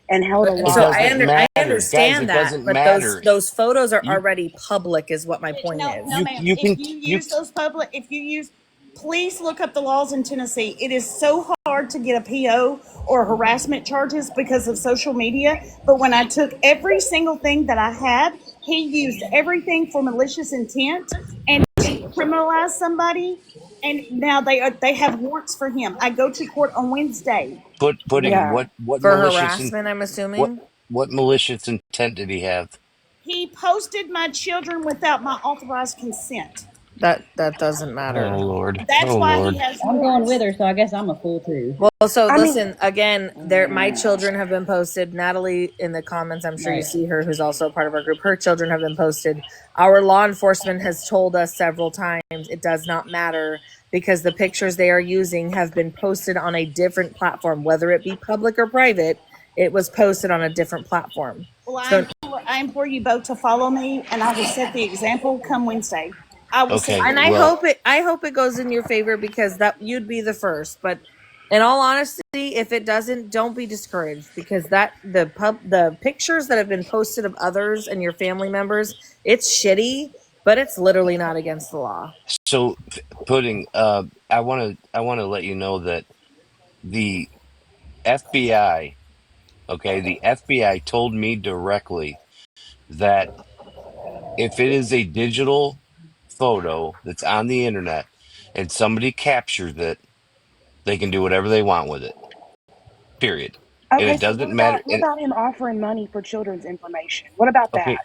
and held a It So log. doesn't I matter, guys. understand It that, doesn't but matter. those photos are You already public, is what my point No, is. no, ma'am. you If can you you use those public, if you use, please look up the laws in Tennessee. It is so hard to get a PO or harassment charges because of social media. But when I took every single thing that I had, he used everything for malicious intent and to criminalize somebody. And now they have warrants for him. I go to court on Wednesday. pudding. Yeah. What For malicious and harassment, I'm what assuming what malicious intent did he have? He posted my children without my authorized consent. that doesn't Oh matter. Lord. That's Oh why he Lord. has I'm going with warrants. her, so I guess I'm a fool too. Well, so I mean, listen again. There, my children have been posted. Natalie in the comments, I'm sure you Right. see her, who's also a part of our group. Her children have been posted. Our law enforcement has told us several times it does not matter because the pictures they are using have been posted on a different platform, whether it be public or private. It was posted on a different platform. Well, So I implore you both to follow me, and I will set the example come Wednesday. I will set Okay. the and I Well, hope it goes in your favor because that you'd be the first. But in all honesty, if it doesn't, don't be discouraged because that the pictures that have been posted of others and your family members, it's shitty, but it's literally not against the law. so pudding. I want to let you know that the FBI. Okay, the FBI told me directly that if it is a digital photo that's on the internet and somebody captures it, they can do whatever they want with it. period. And Okay, it so doesn't matter. what And about him offering money for children's information? What about that?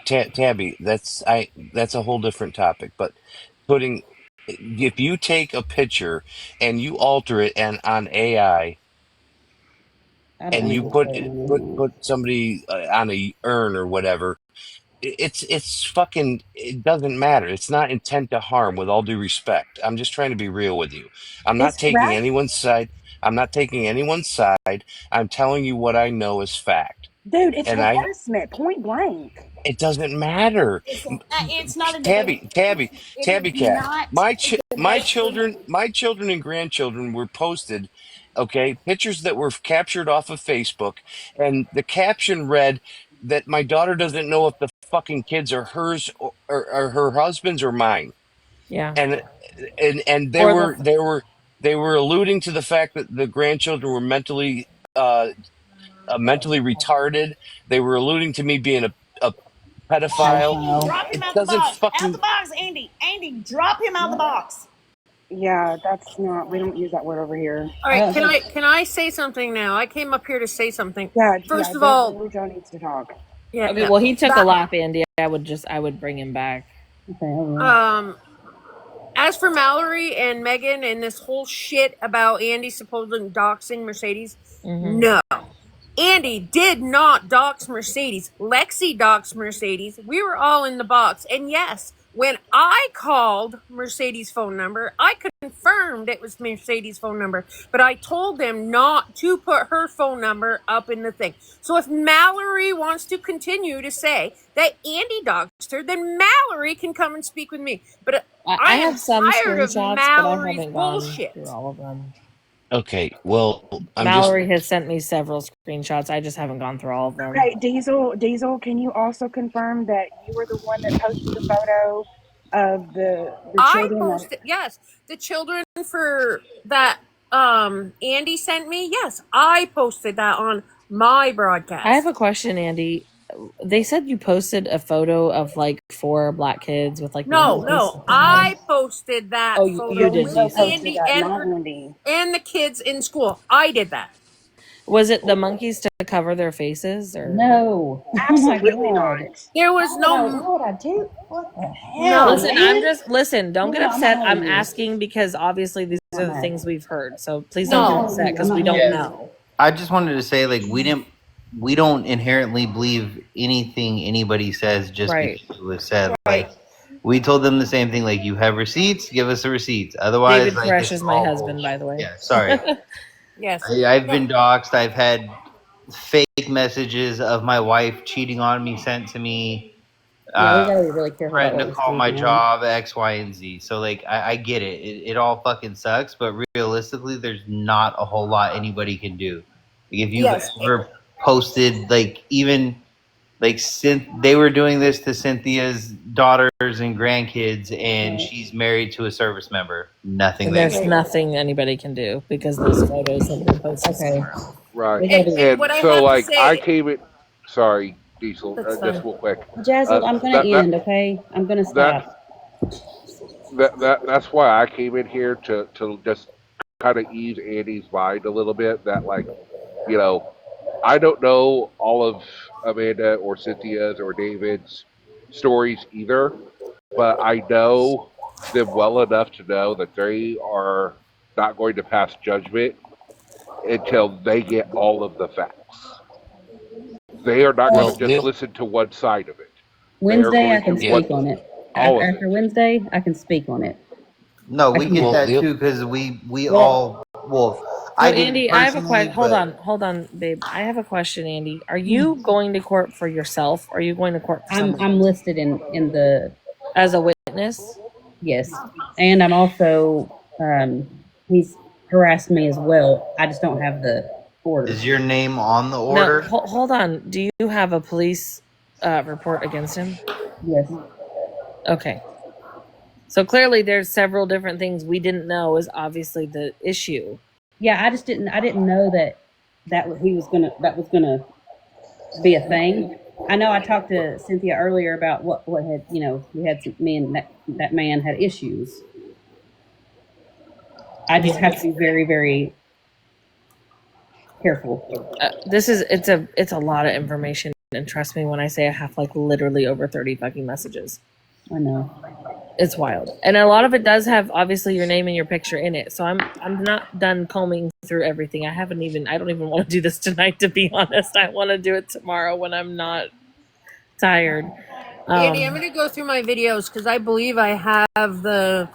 okay, Tabby, that's a whole different topic. But putting, if you take a picture and you alter it and on AI I don't and want you to put say anything. put somebody on a urn or whatever, it's fucking, it doesn't matter. It's not intent to harm, with all due respect. I'm just trying to be real with you. I'm Is not taking harass anyone's side. I'm not taking anyone's side. I'm telling you what I know is fact. dude, it's And I harassment, point blank. it doesn't matter. It's not a debate. Tabby It is cat. not a debate. My children and grandchildren were posted, okay, pictures that were captured off of Facebook, and the caption read that my daughter doesn't know if the fucking kids are hers or her husband's or mine. Yeah. And Or the they were alluding to the fact that the grandchildren were mentally retarded. They were alluding to me being a pedophile. Andy, drop him It out the doesn't box. Out the fucking. box, Andy. Andy, drop him out the box. Yeah, that's not. We don't use that word over here. All I right, don't think. can I say something now? I came up here to say something. Yeah, First of all, Billy Joe needs to talk. yeah, okay. yeah. Well, he took a That, lap, Andy. I would bring him back. Okay, hold on. as for Mallory and Megan and this whole shit about Andy supposedly doxing Mercedes, no. Andy did not dox Mercedes. Lexi doxed Mercedes. We were all in the box. And yes, when I called Mercedes' phone number, I confirmed it was Mercedes' phone number, but I told them not to put her phone number up in the thing. So if Mallory wants to continue to say that Andy doxed her, then Mallory can come and speak with me. But I am have some tired of screenshots, but I Mallory's haven't gone bullshit. through all of them. Okay, well, I'm just Mallory has sent me several screenshots. I just haven't gone through all of them. Okay, Diesel, can you also confirm that you were the one that posted the photo of the I children that posted, yes, the children for that Andy sent me. Yes, I posted that on my broadcast. I have a question, Andy. They said you posted a photo of like 4 black kids with like no, I posted that Oh, you photo did, with Diesel. posted Andy that, and not her Andy. and the kids in school. I did that. Was it the monkeys to cover their faces or No. Absolutely Oh my not. God. There was Why no would I do? What the no. hell, Listen, don't get No, I'm not upset. I'm holding you. asking because obviously these I'm are not the mad. things we've heard. So please I'm don't not get No. holding upset you. I'm because not we don't holding you. know. I just wanted to say, like, we don't inherently believe anything anybody says just Right. because it was said. Right. Like, we told them the same thing. Like, you have receipts, give us the receipts. Otherwise, David like, Koresh it's is my all husband, by bullshit. the way. Yeah, sorry. Yes. I've No. been doxxed. I've had fake messages of my wife cheating on me sent to me. Yeah, we gotta be really careful about Threatened what to we call speak my on. job X, Y, and Z. So like I get it. It all fucking sucks, but realistically, there's not a whole lot anybody can do. Like, if you've Yes. ever posted, like, even like they were doing this to Cynthia's daughters and grandkids, and she's married to a service member. Nothing And they there's can do. nothing anybody can do because those photos have been posted Okay. somewhere else. Right. We gotta be. And what And I so, have to like, I say, came in. Sorry, Diesel. that's Just fine. real quick. Jazzle, I'm gonna That that end, okay? I'm gonna that stop. that's why I came in here to just kind of ease Andy's mind a little bit. That, like, you know, I don't know all of Amanda or Cynthia's or David's stories either, but I know them well enough to know that they are not going to pass judgment until they get all of the facts. They are not going to well, just listen to one side of it. They are Wednesday, I going can to yeah, speak want on it. all of it. After Wednesday, I can speak on it. No, I we can. get well, that the too because we Well, all. Well, I So didn't Andy, I have a personally, question. but Hold on, babe. I have a question, Andy. Are you going to court for yourself? Or are you going to court for someone I'm else? listed in the As a witness? yes, and I'm also he's harassed me as well. I just don't have the order. is your name on the No, order? hold on. Do you have a police report against him? Yes. Okay. So clearly there's several different things we didn't know is obviously the issue. Yeah, I didn't know that was gonna be a thing. I know I talked to Cynthia earlier about what had we had me and that man had issues. I just have to be very, very Careful. It's a lot of information, and trust me when I say I have like literally over 30 fucking messages. I know. It's wild, and a lot of it does have obviously your name and your picture in it. So I'm not done combing through everything. I don't even want to do this tonight, to be honest. I want to do it tomorrow when I'm not tired. Andy, I'm gonna go through my videos because I believe I have the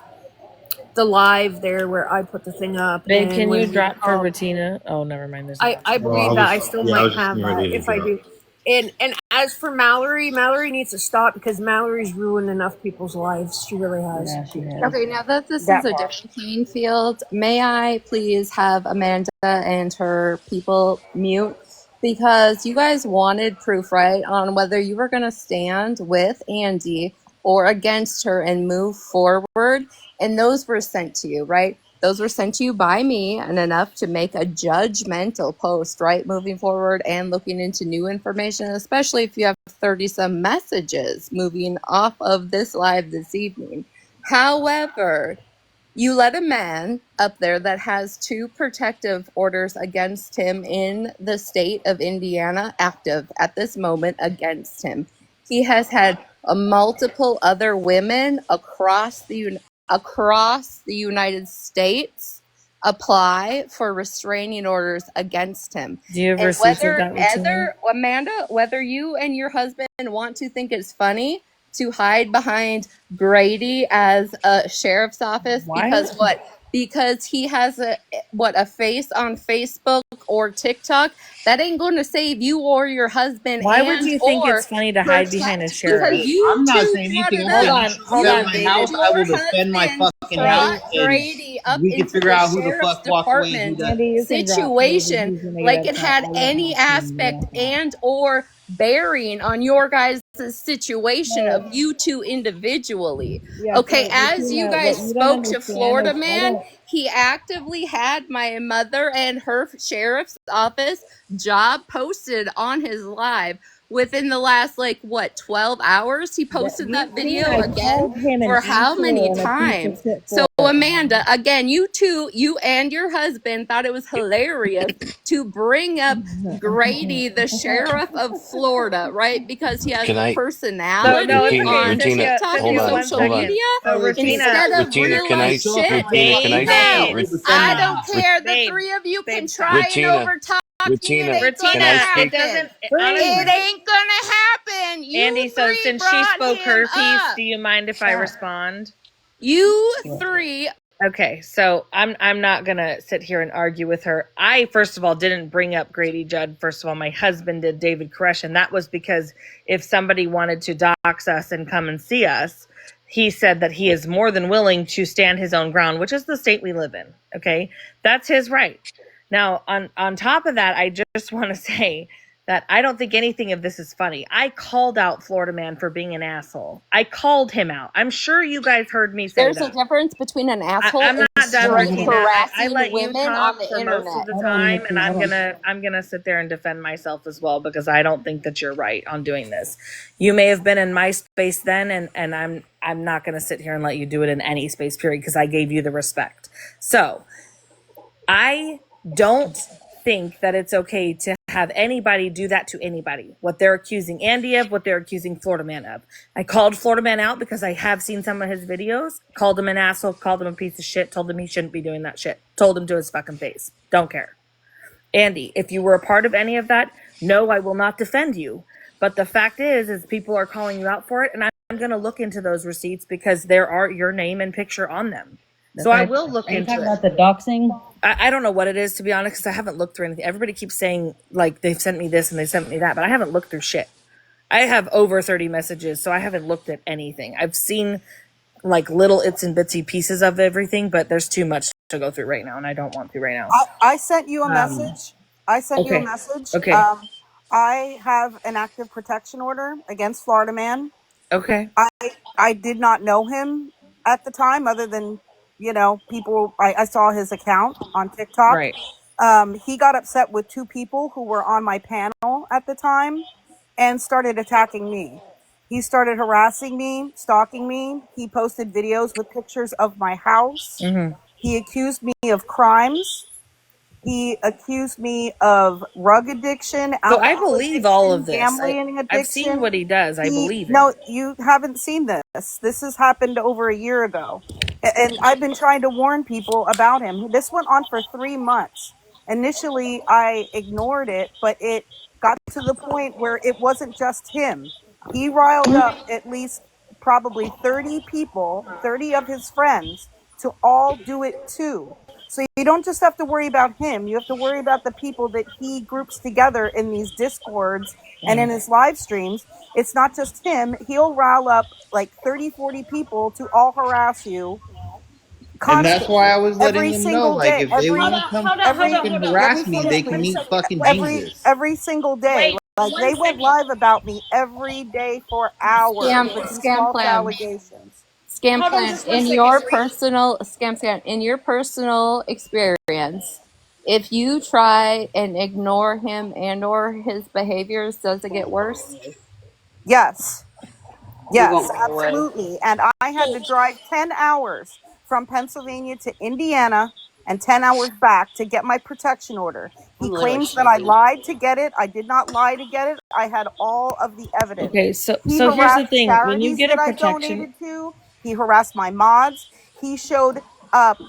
live there where I put the thing up. Babe, And can when you we drop for called, Bettina? Oh, never mind. There's I believe that I still might have that if I do. And as for Mallory needs to stop because Mallory's ruined enough people's lives. She really has. Yeah, she has. Okay, now that this That is a part. different playing field, may I please have Amanda and her people mute? Because you guys wanted proof, right, on whether you were going to stand with Andie or against her and move forward. And those were sent to you, right? Those were sent to you by me and enough to make a judgmental post, right? Moving forward and looking into new information, especially if you have 30 some messages moving off of this live this evening. However, you let a man up there that has 2 protective orders against him in the state of Indiana active at this moment against him. He has had multiple other women across the United States apply for restraining orders against him. Do you have And receipts of that, Bettina? Amanda, whether you and your husband want to think it's funny to hide behind Grady as a sheriff's office because he has a face on Facebook or TikTok, that ain't going to save you or your husband. Why would you think it's funny to hide behind a sheriff? Because you I'm not two saying brought anything. it I'm up. saying you Hold defend on, my David. house. I will defend my fucking house, Brought and Grady up we can into figure the out who the sheriff's fuck walked away and who department Andy, you can drop me. situation like it had any aspect and or bearing on your guys' situation of you two individually. Yeah, Okay, so as you Bettina, what guys you don't spoke to understand is Florida Man, he actively had my mother and her sheriff's office job posted on his live within the last 12 hours. He posted that video I again called him an for how many asshole and a piece of times? shit So for it. Amanda, again, you and your husband thought it was hilarious to bring up Grady, the sheriff of Florida, right? Because he has Can a I, personality No, it's okay. on Rutina, TikTok Cynthia, and hold on, one social hold on. second. media So, instead of Rutina, real can life I, shit. Rutina, can I, No, I Rutina, don't care. The Babe, 3 of you can babe, stop. try and Rutina, overtalk me. It Rutina, ain't gonna can I Rutina, it speak? happen. doesn't, It honestly. ain't gonna happen. You Andy, so 3 since she brought spoke him her piece, up. do you mind if I respond? You 3. Okay, so I'm not gonna sit here and argue with her. I first of all didn't bring up Grady Judd. First of all, my husband did, David Koresh, and that was because if somebody wanted to dox us and come and see us, he said that he is more than willing to stand his own ground, which is the state we live in. Okay, that's his right. Now, on top of that, I just want to say that I don't think anything of this is funny. I called out Florida Man for being an asshole. I called him out. I'm sure you guys heard me say There's that. a difference between an asshole I'm and not done, straight Rutina. I harassing let you women on talk the for most of internet. the time, and I'm gonna sit there and defend myself as well because I don't think that you're right on doing this. You may have been in my space then, and I'm not gonna sit here and let you do it in any space period because I gave you the respect. So I don't think that it's okay to have anybody do that to anybody. What they're accusing Andie of, what they're accusing Florida Man of. I called Florida Man out because I have seen some of his videos, called him an asshole, called him a piece of shit, told him he shouldn't be doing that shit, told him to his fucking face. Don't care. Andie, if you were a part of any of that, no, I will not defend you. But the fact is people are calling you out for it, and I'm going to look into those receipts because there are your name and picture on them. So I will look Are you into talking it. about the doxing? I don't know what it is, to be honest, because I haven't looked through anything. Everybody keeps saying, like, they've sent me this and they sent me that, but I haven't looked through shit. I have over 30 messages, so I haven't looked at anything. I've seen, like, little its and bitsy pieces of everything, but there's too much to go through right now, and I don't want to right now. I sent you a message. Okay. Okay. I have an active protection order against Florida Man. Okay. I did not know him at the time, other than people. I saw his account on TikTok. Right. He got upset with 2 people who were on my panel at the time and started attacking me. He started harassing me, stalking me. He posted videos with pictures of my house. Mm-hmm. He accused me of crimes. He accused me of drug addiction, So I alcohol believe all of addiction, this. gambling I've seen addiction. what he does. I believe it. No, you haven't seen this. This has happened over a year ago. And I've been trying to warn people about him. This went on for 3 months. Initially, I ignored it, but it got to the point where it wasn't just him. He riled up at least probably 30 people, 30 of his friends, to all do it too. So you don't just have to worry about him. You have to worry about the people that he groups together in these discords and in his live streams. It's not just him. He'll rile up like 30, 40 people to all harass you And that's why constantly, I was letting every them know, single like, day, if they want to come fucking let me harass me, finish, they can please. meet fucking Jesus. Every single day. Wait, Like they one went second. live about me every day for hours with these Scam false plan. allegations. Scam Hold on plan. just one In second. your personal in your personal experience, if you try and ignore him and or his behaviors, does it get worse? Yes. It Yes, won't go away. absolutely. And I had to drive 10 hours from Pennsylvania to Indiana and 10 hours back to get my protection order. He I'm literally claims that I shaking. lied to get it. I did not lie to get it. I had all of the evidence. Okay, so He here's the harassed thing. When you charities get a that I protection, donated to. He harassed my mods. He showed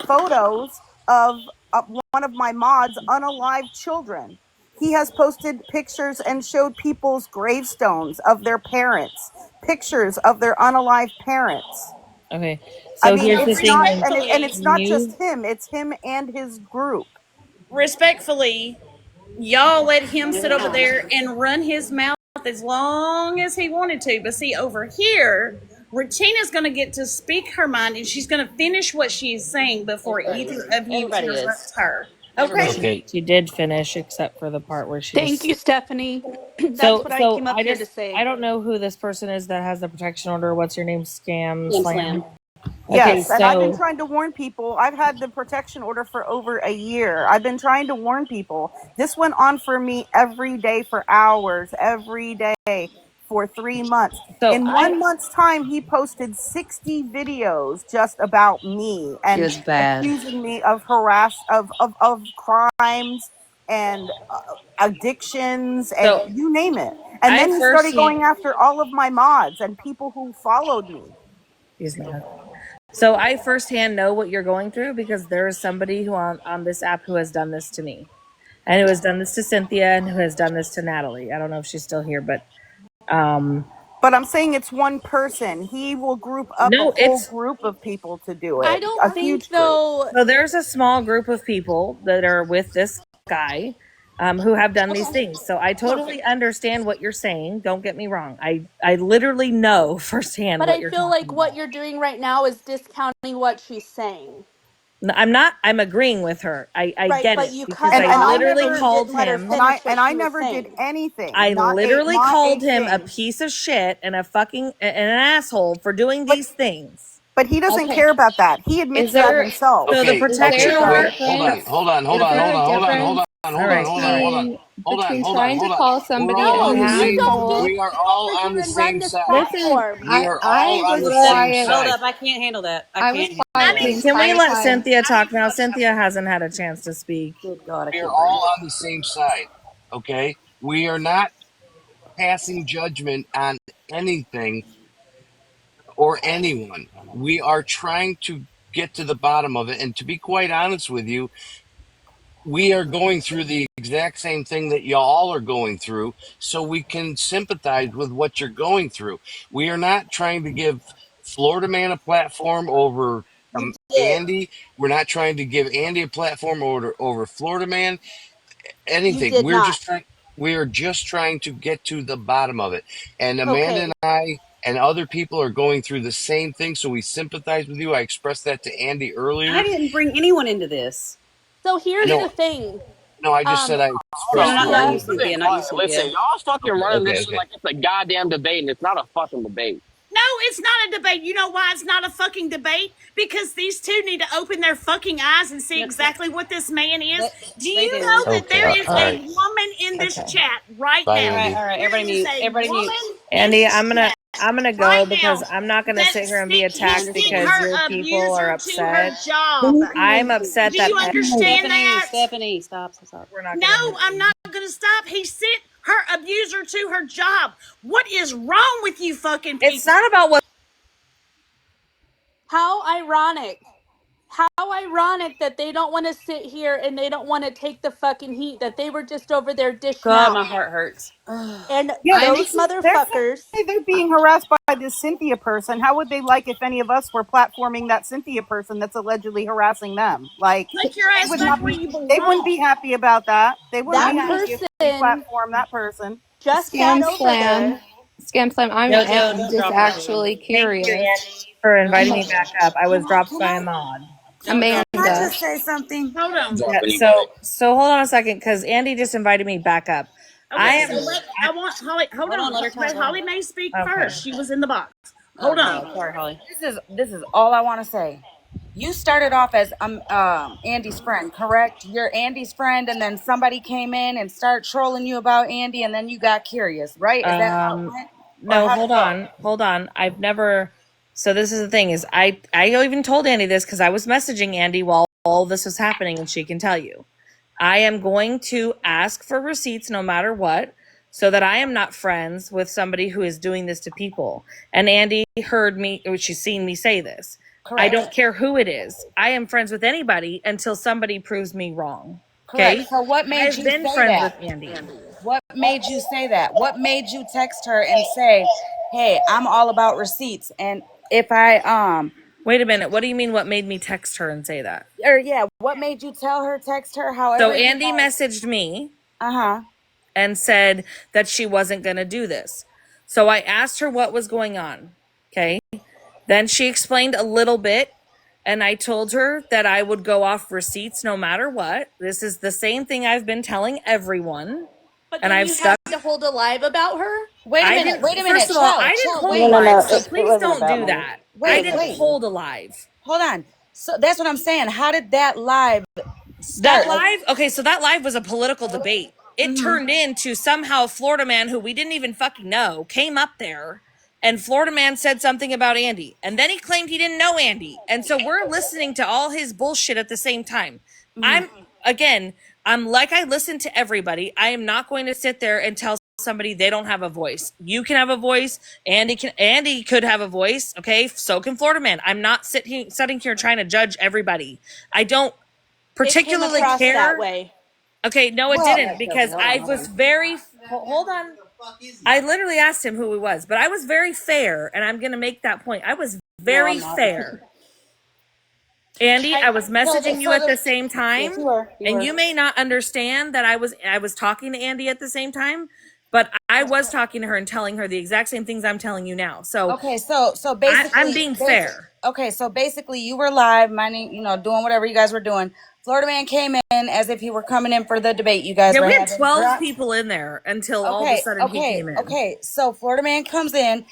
photos of one of my mods' unalive children. He has posted pictures and showed people's gravestones of their parents, pictures of their unalive parents. okay. I So mean, here's the it's thing. not, When and it's when not you just him. It's him and his group. Respectfully, y'all let him sit over there and run his mouth as long as he wanted to. But see, over here, Regina's going to get to speak her mind, and she's going to finish what she is saying before either of you Everybody is. interrupt her. well, Okay? Everybody. she Okay. she did finish except for the part where she Thank was. you, Stephanie. That's So what I so came up here to say. I don't know who this person is that has the protection order. What's your name? Scam Slam Slam. slam. Okay, Yes, and I've been so trying to warn people. I've had the protection order for over a year. I've been trying to warn people. This went on for me every day for hours, every day for 3 months. so In I 1 month's time, he posted 60 videos just about me It and was bad. accusing me of of crimes and addictions and so you name it. And I then he started firsthand going after all of my mods and people who followed me. he's mad. So I firsthand know what you're going through because there is somebody who on this app who has done this to me. And who has done this to Cynthia and who has done this to Natalie. I don't know if she's still here, but But I'm saying it's one person. He will group up a no, whole it's group of people to do I it, don't a think huge group. though. so there's a small group of people that are with this guy who have done these Okay, things. So I totally perfect. understand what you're saying. Don't get me wrong. I literally know firsthand But what I you're feel talking like what about. you're doing right now is discounting what she's saying. I'm not. I'm agreeing with her. I Right, get but it you because cut And her I I off literally and you never called didn't let her him. finish what and I she was never did saying. anything. I literally Not a called him a thing. piece of shit and a fucking and an asshole for doing But these things. but he doesn't Okay. care about that. He Is admits that there himself. So the Okay, is protection there okay, a wait, order. hold on, difference? hold on, hold Is on, there hold a on, hold on, hold difference on, All hold on, right. hold on, hold Sorry. on, hold on, between hold on, trying to hold on. call We're somebody all an on No, the you same. don't asshole? get We are all to on the even run same this side. Listen, platform. We are I all on was the Well, same quiet. Hold side. up, I can't handle that. I I was can't handle quiet that. the can we entire let time. Cynthia talk now? Cynthia hasn't had a chance to speak. Good God, I We are can't breathe. all on the same side. Okay? We are not passing judgment on anything or anyone. We are trying to get to the bottom of it. And to be quite honest with you, we are going through the exact same thing that y'all are going through, so we can sympathize with what you're going through. We are not trying to give Florida Man a platform over You did. Andie. We're not trying to give Andie a platform over Florida Man. You Anything. did not. We are just trying to get to the bottom of it. And Amanda Okay. and I and other people are going through the same thing, so we sympathize with you. I expressed that to Andie I earlier. didn't bring anyone into this. So here's No, the thing. no, I just said I No, expressed to not you. you, Listen, Cynthia. Not you, quiet. Listen, Cynthia. y'all fucking running this Okay, shit okay. like it's a goddamn debate, and it's not a fucking debate. No, it's not a debate. You know why it's not a fucking debate? Because these two need to open their fucking eyes and see No, exactly what this man is. they, Do they you do. know that there Okay. is All a right. woman in this Okay. chat right Bye, now? All right, Andy. all right. There Everybody is mute. a Everybody mute. woman in Andy, this chat. I'm gonna go right because now I'm not gonna that sit here and be he attacked sent because your her people are abuser to her upset. job. I'm upset Do that you understand that? Stephanie, stop. we're not No, gonna. I'm not going to stop. He sent her abuser to her job. What is wrong with you fucking people? It's not about what. How ironic. How ironic that they don't want to sit here and they don't want to take the fucking heat, that they were just over there dishing God, out. my heart hurts. And Yeah, those they're motherfuckers. saying they're being harassed by this Cynthia person. How would they like if any of us were platforming that Cynthia person that's allegedly harassing them? Like, Take your they ass would back not where be. you They wouldn't be belong. happy about that. They wouldn't be That happy if we person platform that person. just got Scam over Slam. there. Scam Slam. JoJo, I'm don't just drop her, please. actually Thank you, curious. Andy, for inviting me Am- back up. I was dropped Can by a I, mod. Don't drop can I Amanda. just say something? Hold on. Yeah. Drop So anybody. so hold on a second, because Andy just invited me back up. I Okay, am. so I want Holly. Hold Hold on, on. let her talk. Wait, Hold on. Holly may speak Okay. first. She was in the box. Oh, Hold on. sorry. Sorry, Holly. This is all I want to say. You started off as Andy's friend, correct? You're Andy's friend, and then somebody came in and started trolling you about Andy, and then you got curious, right? Is that how it went, or No, how'd it hold go? on, hold on. I've never. So this is the thing is I even told Andy this because I was messaging Andy while all this was happening, and she can tell you. I am going to ask for receipts no matter what, so that I am not friends with somebody who is doing this to people. And Andy heard me, or she's seen me say this. I Correct. don't care who it is. I am friends with anybody until somebody proves me wrong. Correct. Okay? So what made I've you been say friends with that? Andy. What made you say that? What made you text her and say, "Hey, I'm all about receipts," and if I Wait a minute. What do you mean what made me text her and say that? or yeah, what made you tell her, text her, So however you Andy guys? messaged me Uh-huh. and said that she wasn't going to do this. So I asked her what was going on. Okay? Then she explained a little bit, and I told her that I would go off receipts no matter what. This is the same thing I've been telling everyone. But And then I've you had stuck. to hold a live about her. Wait a I minute. Wait a didn't, first minute. of all, Chill. I didn't Chill. hold a Wait. live, Wait. so Wait. It please wasn't don't about do me. that. I Wait. didn't Wait. hold a live. Hold on. So that's what I'm saying. How did that live That start? Like, live, okay, so that live was a political debate. It turned into somehow Florida man, who we didn't even fucking know, came up there, and Florida man said something about Andy. And then he claimed he didn't know Andy. And so we're listening to all his bullshit at the same time. Again, I'm like, I listen to everybody. I am not going to sit there and tell somebody they don't have a voice. You can have a voice. Andy could have a voice. Okay. So can Florida man. I'm not sitting here trying to judge everybody. I don't It came particularly across that care. way. Okay, no, it well, didn't, because I was very. Hold on. I literally asked him who he was, but I was very fair, and I'm going to make that point. I was No, very I'm not. fair. Andy, I was messaging you at the same Yes, you time, were. You and were. you may not understand that I was talking to Andy at the same time, but I was talking to her and telling her the exact same things I'm telling you now. So okay. So I'm basically, being fair. okay. So basically, you were live, minding, doing whatever you guys were doing. Florida man came in as if he were coming in for the debate. You guys Yeah, were we had having 12 drops. people in there until all of a Okay. sudden he Okay. came in. Okay. So Florida man comes in,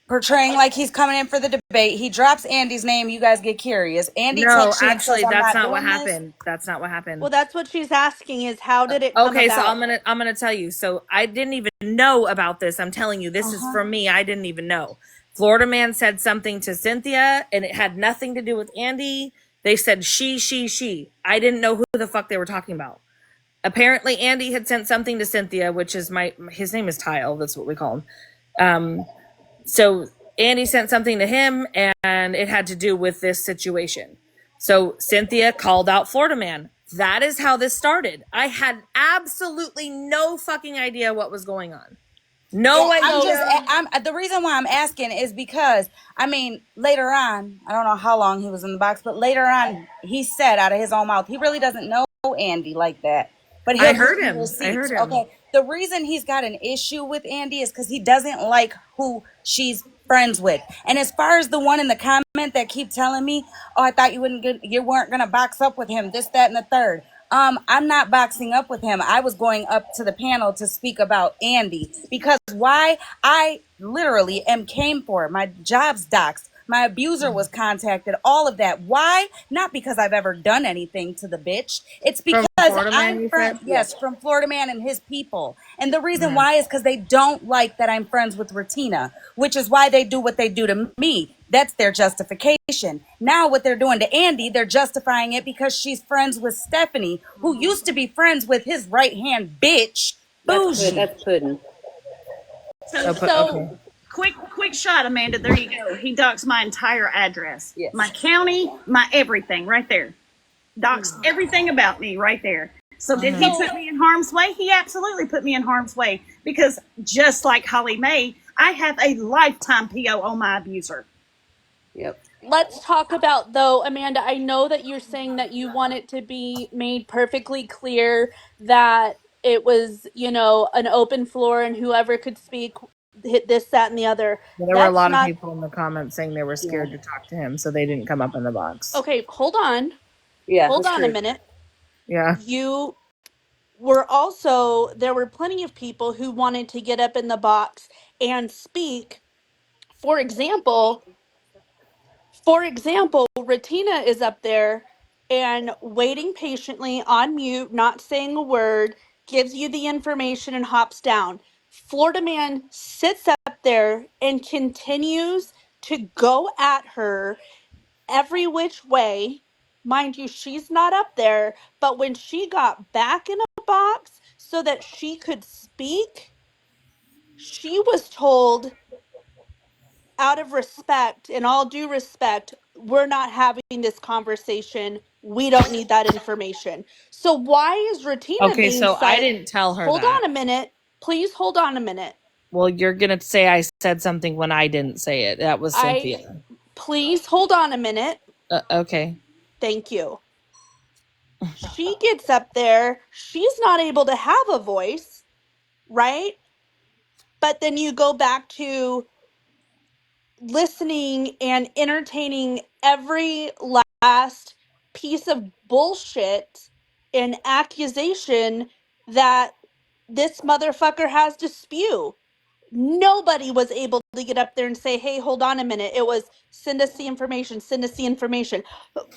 portraying like he's coming in for the debate. He drops Andy's name. You guys get curious. Andy No, texts you and says, actually, "I'm that's not not what doing this." happened. That's not what happened. Well, that's what she's asking is how did it come Okay, so about? I'm gonna tell you. So I didn't even know about this. I'm telling you, this is from me. I didn't even know. Florida man said something to Cynthia, and it had nothing to do with Andy. They said she. I didn't know who the fuck they were talking about. Apparently, Andy had sent something to Cynthia, which is his name is Tile. That's what we call him. So Andy sent something to him, and it had to do with this situation. So Cynthia called out Florida man. That is how this started. I had absolutely no fucking idea what was going on. No idea. I'm the reason why I'm asking is because later on, I don't know how long he was in the box, but later on he said out of his own mouth he really doesn't know Andy like that, but I he'll heard give you him. I heard receipts. him. Okay, the reason he's got an issue with Andy is because he doesn't like who she's friends with. And as far as the one in the comment that keep telling me, "Oh, I thought you weren't gonna box up with him," this, that, and the third. I'm not boxing up with him. I was going up to the panel to speak about Andy because why? I literally came for it. My job's doxed. My abuser was contacted, all of that. Why? Not because I've ever done anything to the bitch. It's because Florida Man, I'm you friends, said? yes, from Florida Man and his people. And the reason why is because they don't like that I'm friends with Ratina, which is why they do what they do to me. That's their justification. Now what they're doing to Andie, they're justifying it because she's friends with Stephanie, who used to be friends with his right-hand bitch, Bougie. That's pudding. So quick shot, Amanda. There you go. He doxed my entire address, Yes. my county, my everything, right there. Doxed everything about me, right there. So did he put me in harm's way? He absolutely put me in harm's way because just like Holly Mae, I have a lifetime PO on my abuser. Yep. Let's talk about, though, Amanda, I know that you're saying that you want it to be made perfectly clear that it was, you know, an open floor and whoever could speak hit this, that, and the other. There were a lot of people in the comments saying they were scared to talk to him, so they didn't come up in the box. Okay, hold on. Yeah. Hold that's on true. a minute. Yeah. You were also, there were plenty of people who wanted to get up in the box and speak. For example, Ratina is up there and waiting patiently on mute, not saying a word, gives you the information and hops down. Florida Man sits up there and continues to go at her every which way. Mind you, she's not up there, but when she got back in a box so that she could speak, she was told, out of respect and all due respect, we're not having this conversation. We don't need that information. So why is Ratina Okay, being so I silent? didn't tell her Hold that. on a minute. Please hold on a minute. Well, you're gonna say I said something when I didn't say it. That was Cynthia. Please hold on a minute. Okay. Thank you. She gets up there. She's not able to have a voice, right? But then you go back to listening and entertaining every last piece of bullshit and accusation that this motherfucker has to spew. Nobody was able to get up there and say, hey, hold on a minute. It was send us the information, send us the information.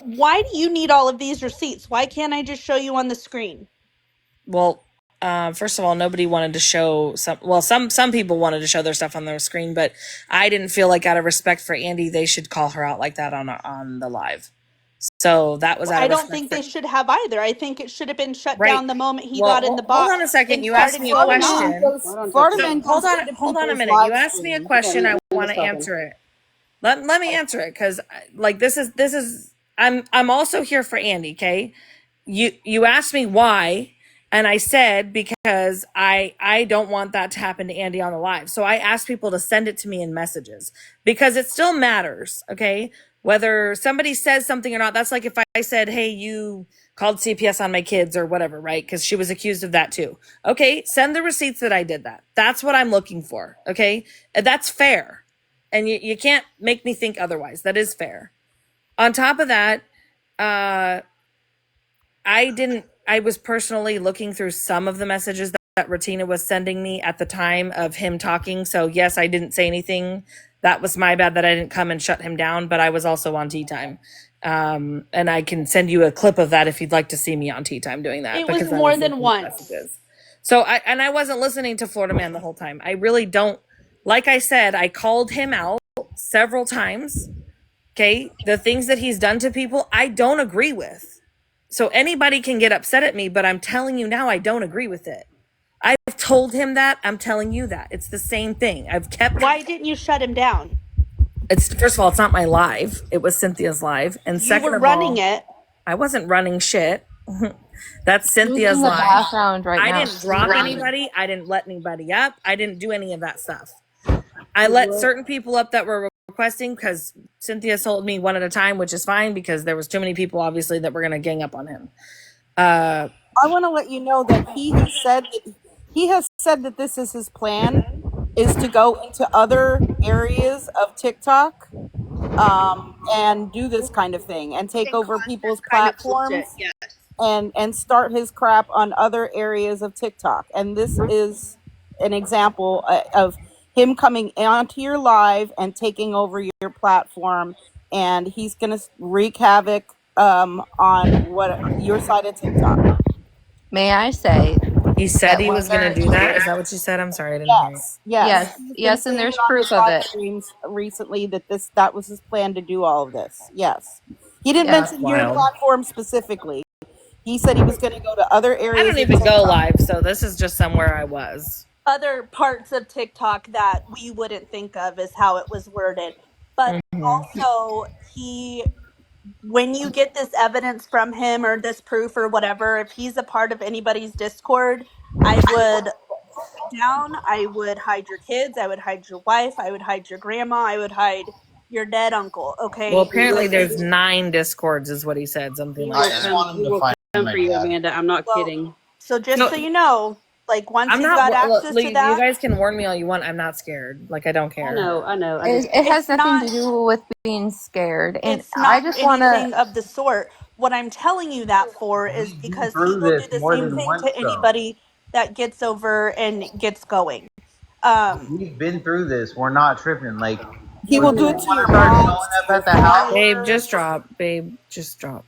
Why do you need all of these receipts? Why can't I just show you on the screen? Well, first of all, nobody wanted to show some people wanted to show their stuff on their screen, but I didn't feel like out of respect for Andie, they should call her out like that on the live. So that was out of I don't respect think for they should have either. I think it should have been shut Right. down the moment he Well, got in the hold box. on a second. And You asked started me a going question. off. Florida So, Man hold goes on into hold on a people's minute. live You asked me a streams. question. I I'm want just to talking. answer it. Let me answer it because like this is I'm also here for Andie. Okay, you asked me why, and I said because I don't want that to happen to Andie on the live. So I asked people to send it to me in messages because it still matters. Okay, whether somebody says something or not. That's like if I said, hey, you called CPS on my kids or whatever, right? Because she was accused of that too. Okay, send the receipts that I did that. That's what I'm looking for. Okay, that's fair. And you can't make me think otherwise. That is fair. On top of that, I was personally looking through some of the messages that Ratina was sending me at the time of him talking. So yes, I didn't say anything. That was my bad that I didn't come and shut him down, but I was also on Tea Time. And I can send you a clip of that if you'd like to see me on Tea Time doing that. It was because I more was than looking at once. messages. So I wasn't listening to Florida Man the whole time. I really don't. Like I said, I called him out several times. Okay, the things that he's done to people, I don't agree with. So anybody can get upset at me, but I'm telling you now, I don't agree with it. I've told him that. I'm telling you that. It's the same thing. I've kept. Why didn't you shut him down? It's first of all, it's not my live. It was Cynthia's live, and You second were of running all, it. I wasn't running shit. That's Who's Cynthia's in the live. background right I now? didn't drop anybody. I didn't let anybody up. I didn't do any of that stuff. I let certain people up that were requesting because Cynthia told me one at a time, which is fine because there was too many people obviously that were going to gang up on him. I want to let you know that he has said that this is his plan, is to go into other areas of TikTok and do this kind of thing and take over people's platforms and start his crap on other areas of TikTok. And this is an example of him coming onto your live and taking over your platform, and he's going to wreak havoc on what your side of TikTok. May I say He said that he was going to do that? Is that what you said? I'm sorry, I didn't hear you. Yes, and there's proof of it. Streams recently that was his plan to do all of this. Yes, he didn't mention your platform specifically. He said he was going to go to other areas. I don't even go live, so this is just somewhere I was. Other parts of TikTok that we wouldn't think of is how it was worded. But also, when you get this evidence from him or this proof or whatever, if he's a part of anybody's Discord, I would down, I would hide your kids, I would hide your wife, I would hide your grandma, I would hide your dead uncle. Okay. Well, apparently there's 9 Discords, is what he said. Something like that. We will come for you, Amanda. I'm not kidding. So just so you know, like once I'm he's not, got access to that, you guys can warn me all you want. I'm not scared. Like I don't care. I know. It has nothing to do with being scared, and it's not I just want anything to. of the sort. What I'm telling you that for is because he through will this do the more same than thing once, to anybody that gets over and gets going. We've been through this. We're not tripping. Like he will do it to your start moms, showing up at the house. Babe, just drop. Babe, just drop.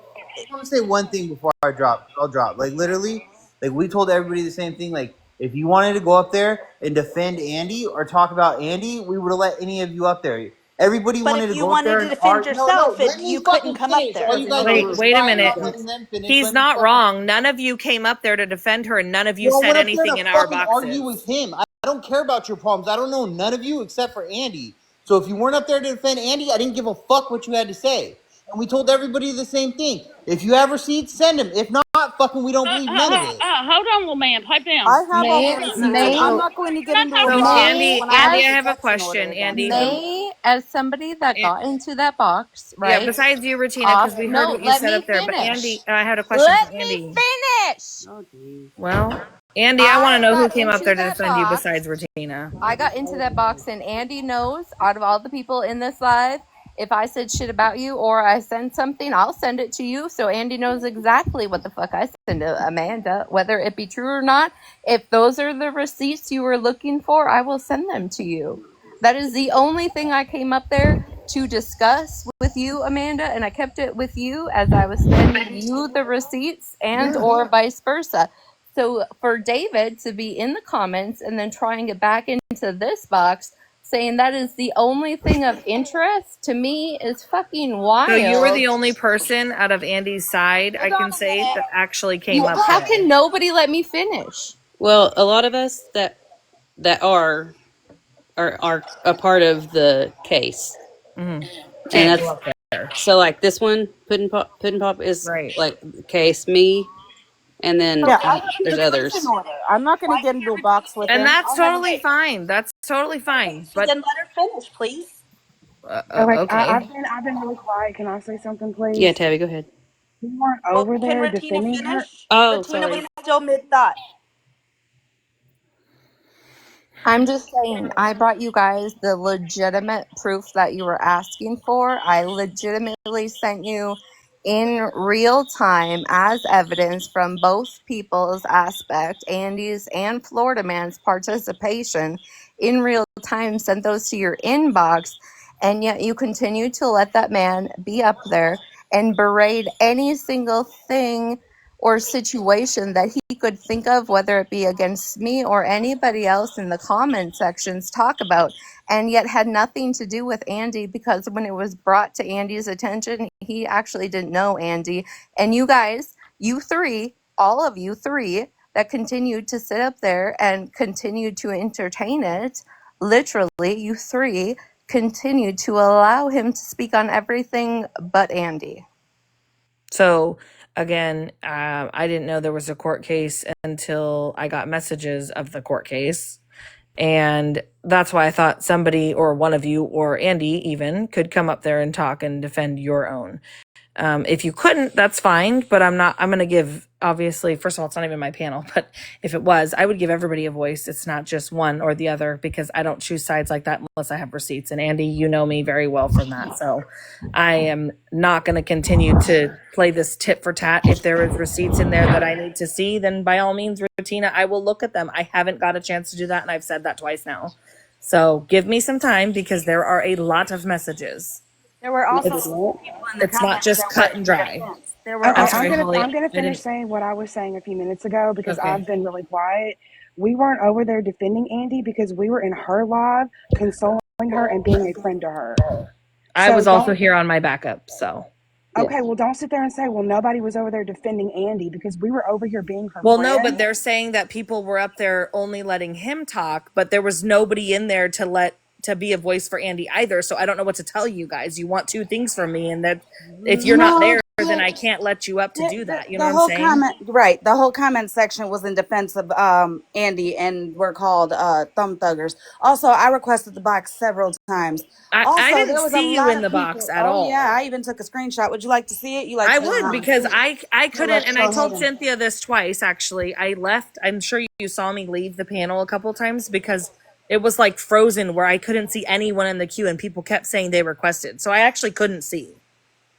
I want to say one thing before I drop. I'll drop. Like literally, like we told everybody the same thing. Like if you wanted to go up there and defend Andie or talk about Andie, we would have let any of you up there. Everybody but wanted if to you go up there wanted to and defend yourself, let me you couldn't come up finish. there. All you guys were Wait a quiet minute. about letting them finish. He's not wrong. None of you came up there to defend her, and none of you Well, said went up there anything to in our fucking boxes. argue with him. I don't care about your problems. I don't know none of you except for Andie. So if you weren't up there to defend Andie, I didn't give a fuck what you had to say. And we told everybody the same thing. If you have receipts, send them. If not, fucking we don't believe none of it. Hold on, little man. Pipe down. I have all the receipts, and I'm not going to get into a box. Andy, I have a question. Andy, As somebody that got into that box, right? Yeah, besides you, Regina, because we heard what you said up there. But Andy, I had a question for Andy. Let me finish. Oh, geez. Well, Andy, I want to know who got came up into there to that defend you box. besides Regina. I got into that box, and Andy knows out of all the people in this live, if I said shit about you or I send something, I'll send it to you. So Andy knows exactly what the fuck I send to Amanda, whether it be true or not. If those are the receipts you were looking for, I will send them to you. That is the only thing I came up there to discuss with you, Amanda, and I kept it with you as I was sending you the receipts and or vice versa. So for David to be in the comments and then trying it back into this box, saying that is the only thing of interest to me is fucking wild. So you were the only person out of Andy's side, I can say, that actually came up. How can nobody let me finish? Well, a lot of us that are a part of the case, and that's so like this one, Puddin' Pop is like the case. Me, and then there's others. I'm not going to get into a box with him. And that's totally fine. That's totally fine. But then let her finish, please. Okay. I've been really quiet. Can I say something, please? Yeah, Tabby, go ahead. You weren't over there defending her. Oh, Regina sorry. was still mid-thought. I'm just saying, I brought you guys the legitimate proof that you were asking for. I legitimately sent you in real time as evidence from both people's aspect, Andy's and Florida Man's participation in real time, sent those to your inbox, and yet you continue to let that man be up there and berate any single thing or situation that he could think of, whether it be against me or anybody else in the comment sections, talk about, and yet had nothing to do with Andie, because when it was brought to Andy's attention, he actually didn't know Andie. And you guys, you three, all of you three that continued to sit up there and continued to entertain it, literally, you three continued to allow him to speak on everything but Andie. So again, I didn't know there was a court case until I got messages of the court case. And that's why I thought somebody or one of you or Andie even could come up there and talk and defend your own. If you couldn't, that's fine, but I'm going to give, obviously, first of all, it's not even my panel, but if it was, I would give everybody a voice. It's not just one or the other, because I don't choose sides like that unless I have receipts. And Andie, you know me very well from that. So I am not going to continue to play this tit for tat. If there is receipts in there that I need to see, then by all means, Regina, I will look at them. I haven't got a chance to do that, and I've said that twice now. So give me some time because there are a lot of messages. There were also It's, people in the it's not comments just that cut were and in dry. defense. There were Okay, I'm also sorry, Holly. I'm gonna I finish didn't. saying what I was saying a few minutes ago because Okay. I've been really quiet. We weren't over there defending Andie because we were in her live, consoling her and being a friend to her. I So was also don't. here on my backup, so. Okay, well, don't sit there and say, well, nobody was over there defending Andie because we were over here being her Well, no, but friend. they're saying that people were up there only letting him talk, but there was nobody in there to be a voice for Andie either. So I don't know what to tell you guys. You want two things from me, and that if you're not no. there, then I can't let you up to do that. You know The what I'm whole saying? comment, right? The whole comment section was in defense of Andie, and we're called thumb thuggers. Also, I requested the box several times. I Also, didn't there was a see you lot in of the box people. at Oh yeah, all. I even took a screenshot. Would you like to see it? You like I to see would it? because I couldn't, and I Go told ahead and. Cynthia this twice actually. I left. I'm sure you saw me leave the panel a couple times because it was like frozen where I couldn't see anyone in the queue, and people kept saying they requested, so I actually couldn't see.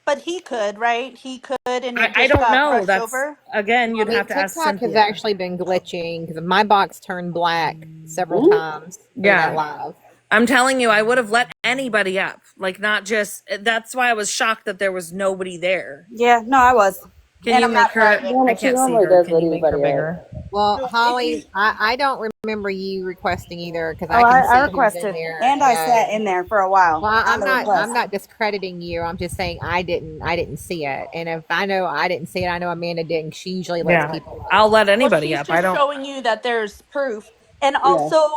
But he could, right? He could, and it I just don't got know. brushed That's over. again, I you'd mean, have to ask TikTok has Cynthia. actually been glitching because my box turned black several times through that Yeah. live. I'm telling you, I would have let anybody up. Like, not just. That's why I was shocked that there was nobody there. Yeah, no, I was. Can And you I'm make not her? private. I can't see her. Can you make her bigger? Well, So if Holly, you, I don't remember you requesting either because oh, I can I see who's in requested, there. and I sat in there for a while Well, on the I'm request. not discrediting you. I'm just saying I didn't see it. And if I know I didn't see it, I know Amanda didn't. She usually lets Yeah, people up. I'll let Well, anybody she's up. I just don't. showing you that there's proof. And Yeah, also,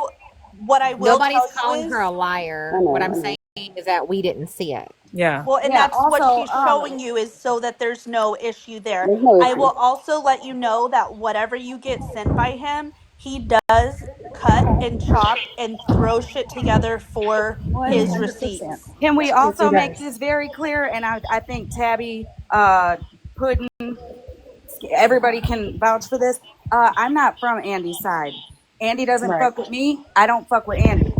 what I will Nobody's tell you calling her is, a I liar. What know, I'm I know. saying is that we didn't see it. Yeah. well, and Yeah. that's what Also, she's showing you is so that there's no issue there. there's no I issue. will also let you know that whatever you get sent by him, he does cut and chop and throw shit together for his 100%. receipts. Can we Yes, he also make does. this very clear? And I think Tabby, Puddin, everybody can vouch for this. I'm not from Andy's side. Andy doesn't Right. fuck with me. I don't fuck with Andy.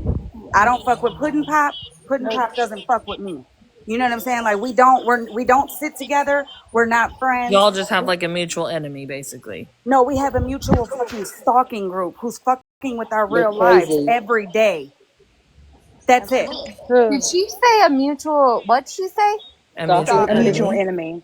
I don't fuck with Puddin Pop. Puddin Nope. Pop doesn't fuck with me. You know what I'm saying? Like we don't sit together. We're not friends. Y'all just have like a mutual enemy, basically. No, we have a mutual fucking stalking group who's fucking with our You're real lives crazy. every day. That's it. Absolutely. Did she say a mutual? What'd she say? A mutual Stalking. A mutual enemy. enemy.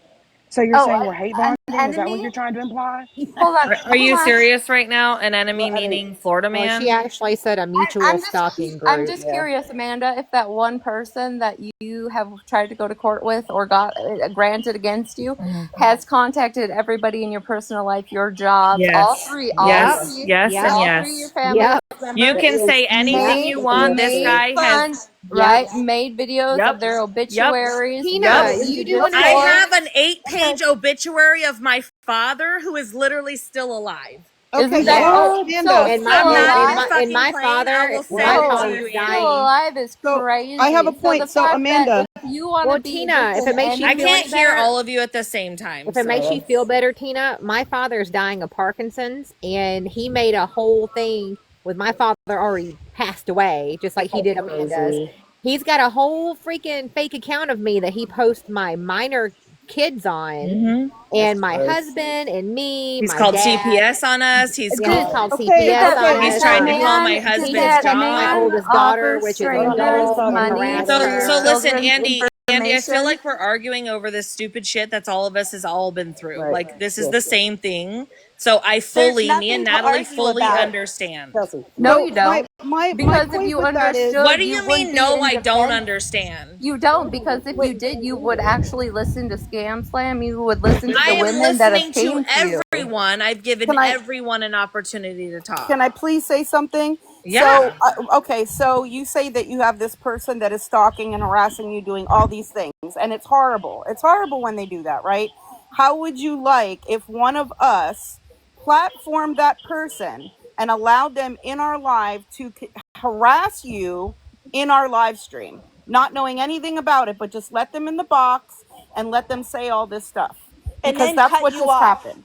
So you're Oh, saying we're hate an bonding? Is that what enemy? you're trying to imply? Hold on, Are hold you on. serious right now? An enemy Well, I mean, meaning Florida Well, she man? actually said a mutual stalking I'm group. just yeah. curious, Amanda, if that one person that you have tried to go to court with or got granted against you has contacted everybody in your personal life, your jobs, Yes. Yep. Yes, and all three of your yes. family Yep. You members, can say Yep. anything made you want. This made guy has. fun, Yep. right? Made videos of Yep. their Yep. obituaries. Yep. Tina, Did you you do just an I forge? have an 8-page obituary of my father who is literally still alive. Okay, Isn't that Yeah. so so Amanda, And my still I'm not and even alive? my and fucking my playing. I father will my send it to Whoa, you, father's still Andy. dying. alive is so I have a crazy. So the point. So fact that Amanda, if you want to Well, be Tina, if just it an makes you I feel can't any enemy, hear better, all of you at the same time, if it makes so. you feel better, Tina, my father's dying of Parkinson's, and he made a whole thing with my father already passed away, just like he did Amanda's. crazy. He's got a whole freaking fake account of me that he posts my minor kids on, Hmm. and my husband and me, He's my called dad. CPS on us. He's Yeah, he's Did called. called okay, CPS on did He's us. that tried to call man my did He husband's that stalked my job. man oldest daughter, offer which is strangers 12, and money harassed for So, your so her. listen, children's Andy, I feel information? like we're arguing over this stupid shit that's all of us has all been through. Right. Like this is Yeah. the same thing. So There's me and nothing to Natalie argue fully about. understand. Chelsea. No, so you don't. my Because if point you with that is, What understood, do you you wouldn't mean? be No, in I don't defense. understand. You don't, because if wait, you did, you would actually listen to Scam Slam. You would listen to I the am women that have listening to came to you. everyone. I've given can I everyone an opportunity to talk. can I please say something? So, Yeah. okay, so you say that you have this person that is stalking and harassing you, doing all these things, and it's horrible. It's horrible when they do that, right? How would you like if one of us platformed that person and allowed them in our live to harass you in our live stream, not knowing anything about it, but just let them in the box and let them say all this stuff? And Because then that's cut what you just off. happened.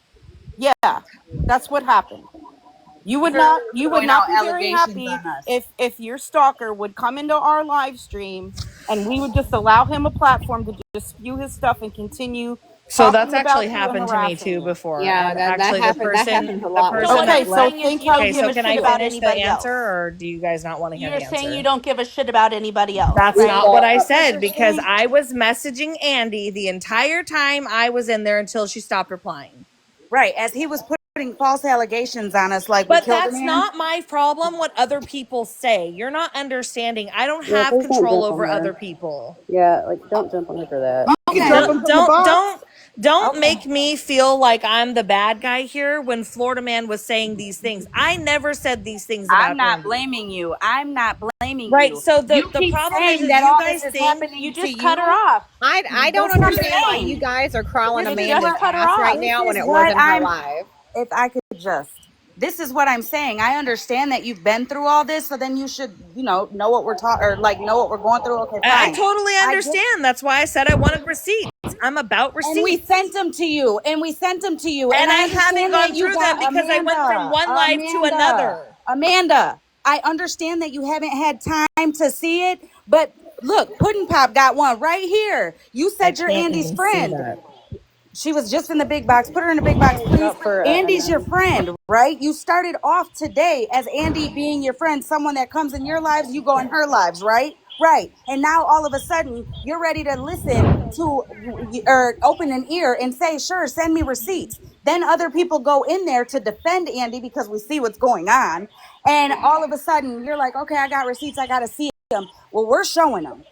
Yeah, that's what happened. For You would throwing not out be very allegations happy on us. if your stalker would come into our live stream and we would just allow him a platform to just spew his stuff and continue So that's talking actually about you and happened to me harassing too you. before. Yeah, And that actually happened. That happens a lot with So what that Okay, you're so saying left. is think you how don't Okay, you give so a can shit I about finish the anybody answer, else. or do you guys not want to hear You're the saying you answer? don't give a shit about anybody else, That's right? not what I what said, you're because saying. I was messaging Andie the entire time I was in there until she stopped replying. Right, as he was putting false allegations on us, like we But killed a that's man. not my problem what other people say. You're not understanding. I don't Yeah, have please don't control jump on over her. other people. Yeah, like don't jump on her for that. You can Okay, drop him Don't from the don't box. don't don't okay. make me feel like I'm the bad guy here when Florida Man was saying these things. I never said these things I'm about not Andie. blaming you. I'm not blaming Right. you. So You the keep problem saying is that you all this guys is think You happening to just cut her you. off. I don't That's what I'm understand why you saying. guys are crawling This is Just Amanda's what cut her ass right off. this now when is it what wasn't her I'm live. if I could just this is what I'm saying. I understand that you've been through all this, so then you should, know what we're talking or like know what we're going through. Okay, I fine. totally I get understand. That's why I said I wanted receipts. I'm about and we receipts. sent them to you, and we sent them to you, and And I I haven't understand that gone you through them got because I went from one live to another. Amanda. I understand that you haven't had time to see it, but look, Puddin' Pop got one right here. You I said you're can't Andy's even see friend. that. She was just in the big box. Put her in the big box, please. Drop for Andy's your unknown. friend, right? You started off today as Andie being your friend, someone that comes in your lives, you go in her lives, right? Right. And now all of a sudden, you're ready to listen to or open an ear and say, sure, send me receipts. Then other people go in there to defend Andie because we see what's going on. And all of a sudden, you're like, okay, I got receipts. I got to see them. Well, we're showing them.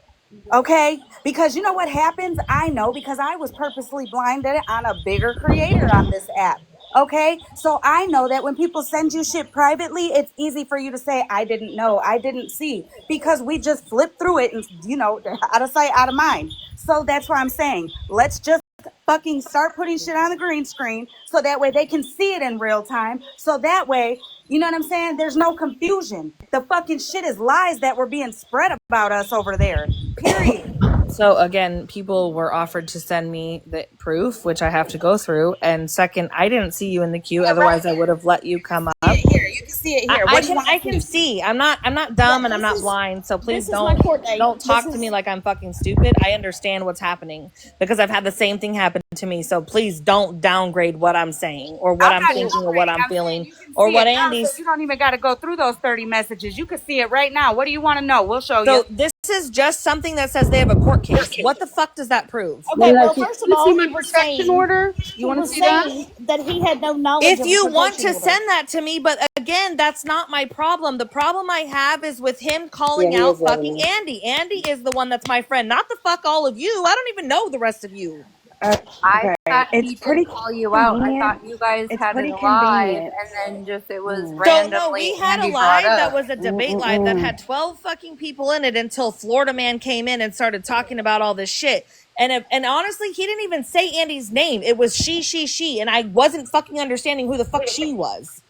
Okay, because you know what happens? I know because I was purposely blinded on a bigger creator on this app. Okay, so I know that when people send you shit privately, it's easy for you to say, I didn't know, I didn't see, because we just flip through it and, out of sight, out of mind. So that's why I'm saying, let's just fucking start putting shit on the green screen so that way they can see it in real time. So that way, you know what I'm saying? There's no confusion. The fucking shit is lies that were being spread about us over there. Period. So again, people were offered to send me the proof, which I have to go through. And second, I didn't see you in the queue. Yeah, right. Otherwise, I would have let you come See up. it here. You can see it here. What do you want I to can see? see. I'm not dumb and I'm not blind. So please This is my court date. don't talk to me like I'm fucking stupid. I understand what's happening because I've had the same thing happen to me. So please don't downgrade what I'm saying or what I'm I'm not thinking or what downgrading. I'm I'm saying feeling you can or see what it now, so Andy's. you don't even got to go through those 30 messages. You can see it right now. What do you want to know? We'll show you. So this is just something that says they have a court case. What the fuck does that prove? Okay, Mila, well, can first of you see all, my protection order? You he want to was see that? saying that he had no knowledge If of a you want protection to order. send that to me, but again, that's not my problem. The problem I have is with him Yeah, calling he is out letting fucking me. Andy. Andy is the one that's my friend, not the fuck all of you. I don't even know the rest of you. I Okay, thought he did call you out. I convenient. thought you guys It's had it pretty live convenient. and then just it was So no, randomly we had a Andy brought live that up. was a debate live that had 12 fucking people in it until Florida Man came in and started talking about all this shit. And honestly, he didn't even say Andy's name. It was she, and I wasn't fucking understanding who the fuck she was.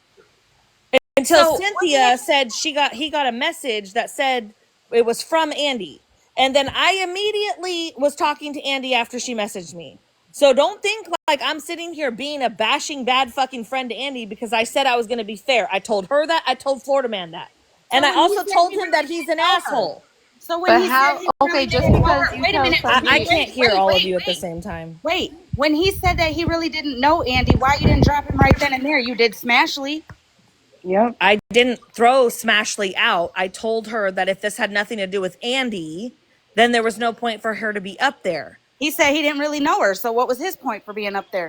Until So Cynthia said he got a message that said it was from Andie. And then I immediately was talking to Andie after she messaged me. So don't think like I'm sitting here being a bashing bad fucking friend to Andie because I said I was going to be fair. I told her that. I told Florida Man that. And so I when he also said told he him that really he's didn't an know her. asshole. So when But he said how he okay, really just didn't know because her. you Wait a tell minute. I somebody can't hear all of you at the same time. Wait. When he said that he really didn't know Andy, why you didn't drop him right then and there? You did Smashly. Yep. I didn't throw Smashley out. I told her that if this had nothing to do with Andie, then there was no point for her to be up there. He said he didn't really know her. So what was his point for being up there?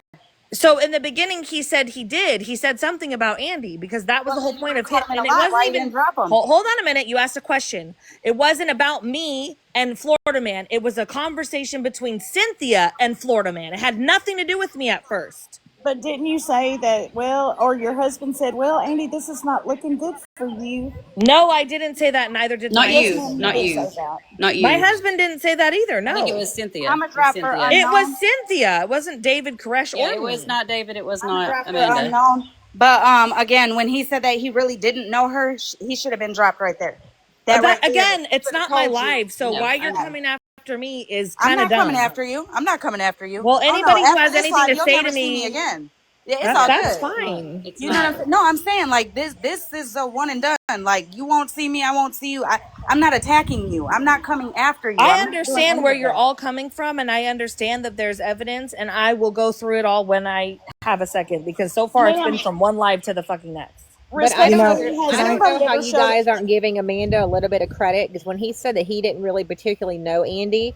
So in the beginning, he said he did. He said something about Andie because that was Well, the whole then you would point have of him. caught him in a And it lie. wasn't Why you even. didn't drop him? Hold on a minute. You asked a question. It wasn't about me and Florida Man. It was a conversation between Cynthia and Florida Man. It had nothing to do with me at first. But didn't you say that, well, or your husband said, well, Andy, this is not looking good for you? No, I didn't say that. Neither did Not my Yes, you. ma'am, husband. you Not did you. say that. Not My you. husband didn't say that either. I think it No. was Cynthia. I'm a It was drop for Cynthia. It was unknown. Cynthia. It wasn't David Koresh Yeah, or it was me. not David. It was I'm a not drop for Amanda. unknown. But again, when he said that he really didn't know her, he should have been dropped right there. That right That there again, it's should have not my told you. live. So No, why I you're know. coming after me is I'm kind of not coming dumb. after you. I'm not coming after you. Well, Oh no, anybody who after has this anything live, to you'll say never to see me me, again. Yeah, it's all That's good. fine. It's You know what I'm not. saying? No, I'm saying like this is a one and done. Like you won't see me, I won't see you. I'm not attacking you. I'm not coming after you. I I'm not doing understand any where of you're that. all coming from, and I understand that there's evidence, and I will go through it all when I have a second, because so far it's been Ma'am, from one live to the fucking next. But I don't respectfully, has I don't anybody know how ever you showed? guys aren't giving Amanda a little bit of credit, because when he said that he didn't really particularly know Andie,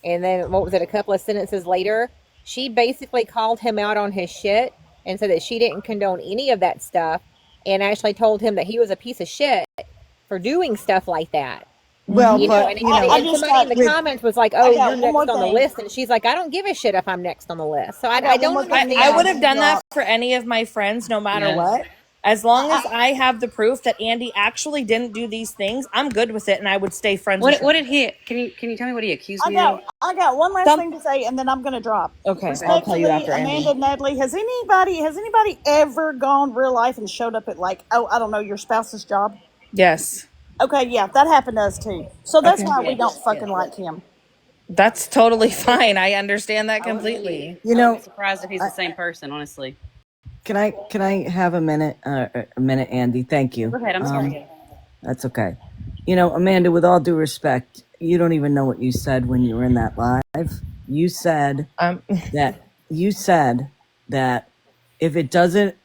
and then what was it, a couple of sentences later, she basically called him out on his shit and said that she didn't condone any of that stuff, and actually told him that he was a piece of shit for doing stuff like that. Well, You know, but and, you know, and somebody in the with comments was like, I "Oh, you're got one more next on the thing. list," and she's like, "I don't give a shit if I'm next on the list." So I I got one don't more thing that I y'all would understand. have need to done that drop. for any of my friends, no matter Yeah. what. As long as I have the proof that Andie actually didn't do these things, I'm good with it, and I would stay friends with What her. did he? Can you tell me what he accused I me of? got one last Some thing to say, and then I'm going to drop. Okay, I'll tell you Respectfully, after Amanda Andie. Nedley, has anybody ever gone real life and showed up at like, oh, I don't know, your spouse's job? Yes. Okay, yeah, that happened to us too. So that's Okay. why we don't Yes. fucking like him. That's totally fine. I understand that I wouldn't be. completely. You I would be know, surprised if he's the I, same person. Honestly. can I have a minute? Andy. Thank Go you. ahead. I'm sorry. That's okay. You know, Amanda, with all due respect, you don't even know what you said when you were in that live. You said Um, that if it doesn't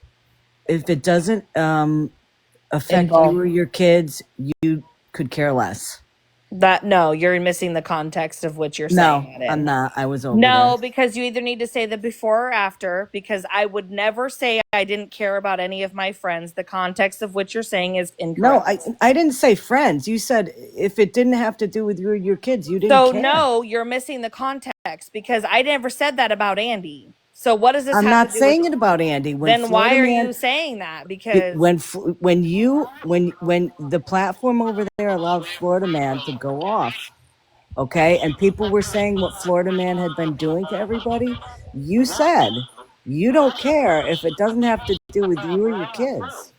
affect you involved. or your kids, you could care less. That no, you're missing the context of what you're saying No, it I'm in. not. I was over there. No, because you either need to say the before or after, because I would never say I didn't care about any of my friends. The context of what you're saying is No, incorrect. I didn't say friends. You said if it didn't have to do with you or your kids, you didn't So care. no, you're missing the context, because I never said that about Andie. So what does this I'm have to not do with? saying it about Andy. When Then why Florida are Man, you saying that? Because when the platform over there allowed Florida Man to go off, okay, and people were saying what Florida Man had been doing to everybody, you said you don't care if it doesn't have to do with you or your kids.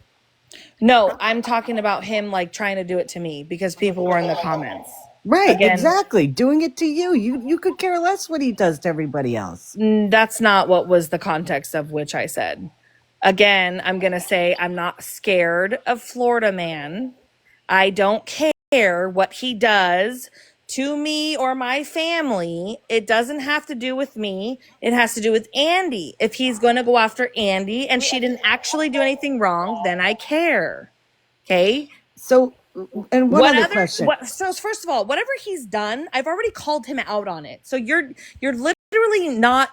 no, I'm talking about him like trying to do it to me because people were in the comments. Right, Again, exactly. Doing it to you. You could care less what he does to everybody else. that's not what was the context of which I said. Again, I'm going to say I'm not scared of Florida Man. I don't care what he does to me or my family. It doesn't have to do with me. It has to do with Andie. If he's going to go after Andie and she didn't actually do anything wrong, then I care. Okay? So, and one other question. So first of all, whatever he's done, I've already called him out on it. So you're literally not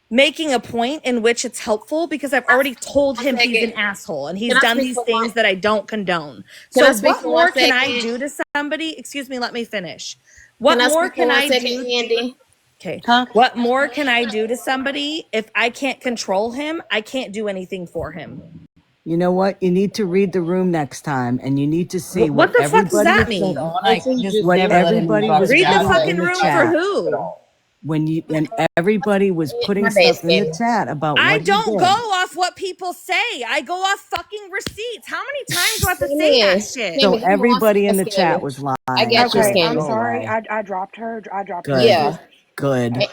making a point in which it's helpful, because I've already told him he's an asshole and he's done these things that I don't condone. So what more can I do to somebody? Excuse me, let me finish. What more can I do? Andy? Okay. Huh? What more can I do to somebody? If I can't control him, I can't do anything for him. You know what? You need to read the room next time, and you need to see What what the fuck does everybody that is mean? saying, Honestly, just what never let him use everybody was Read the putting Australia. in fucking the room for chat. who? When everybody was putting stuff in the chat about I what he don't go did. off what people say. I go off fucking receipts. How many times do I have to say that shit? So everybody in the chat was lying. you, Okay, I'm Scanny. Go sorry. away. I dropped her. I dropped her Good. because Good.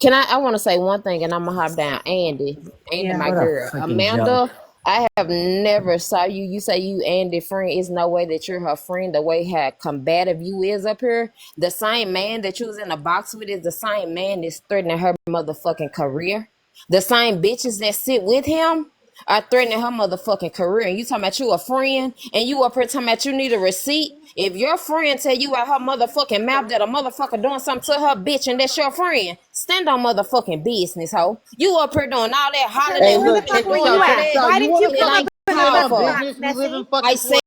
Can I want to say one thing, and I'm gonna hop down. Andy, Yeah. my What a girl, freaking Amanda. joke. I have never saw you. You say you Andy friend. Is no way that you're her friend. The way how combative you is up here. The same man that you was in a box with is the same man that's threatening her motherfucking career. The same bitches that sit with him are threatening her motherfucking career. And you talking about you a friend, and you up here talking about you need a receipt. If your friend tell you out her motherfucking mouth that a motherfucker doing something to her bitch and that's your friend, stand on motherfucking business, hoe. You up here doing all that Okay, hollering well, and where the hooping fuck and were doing you all at? that. Why Why You didn't want you to It come put up ain't in stand the called on for. inbox, business? We live Messy? in I fucking said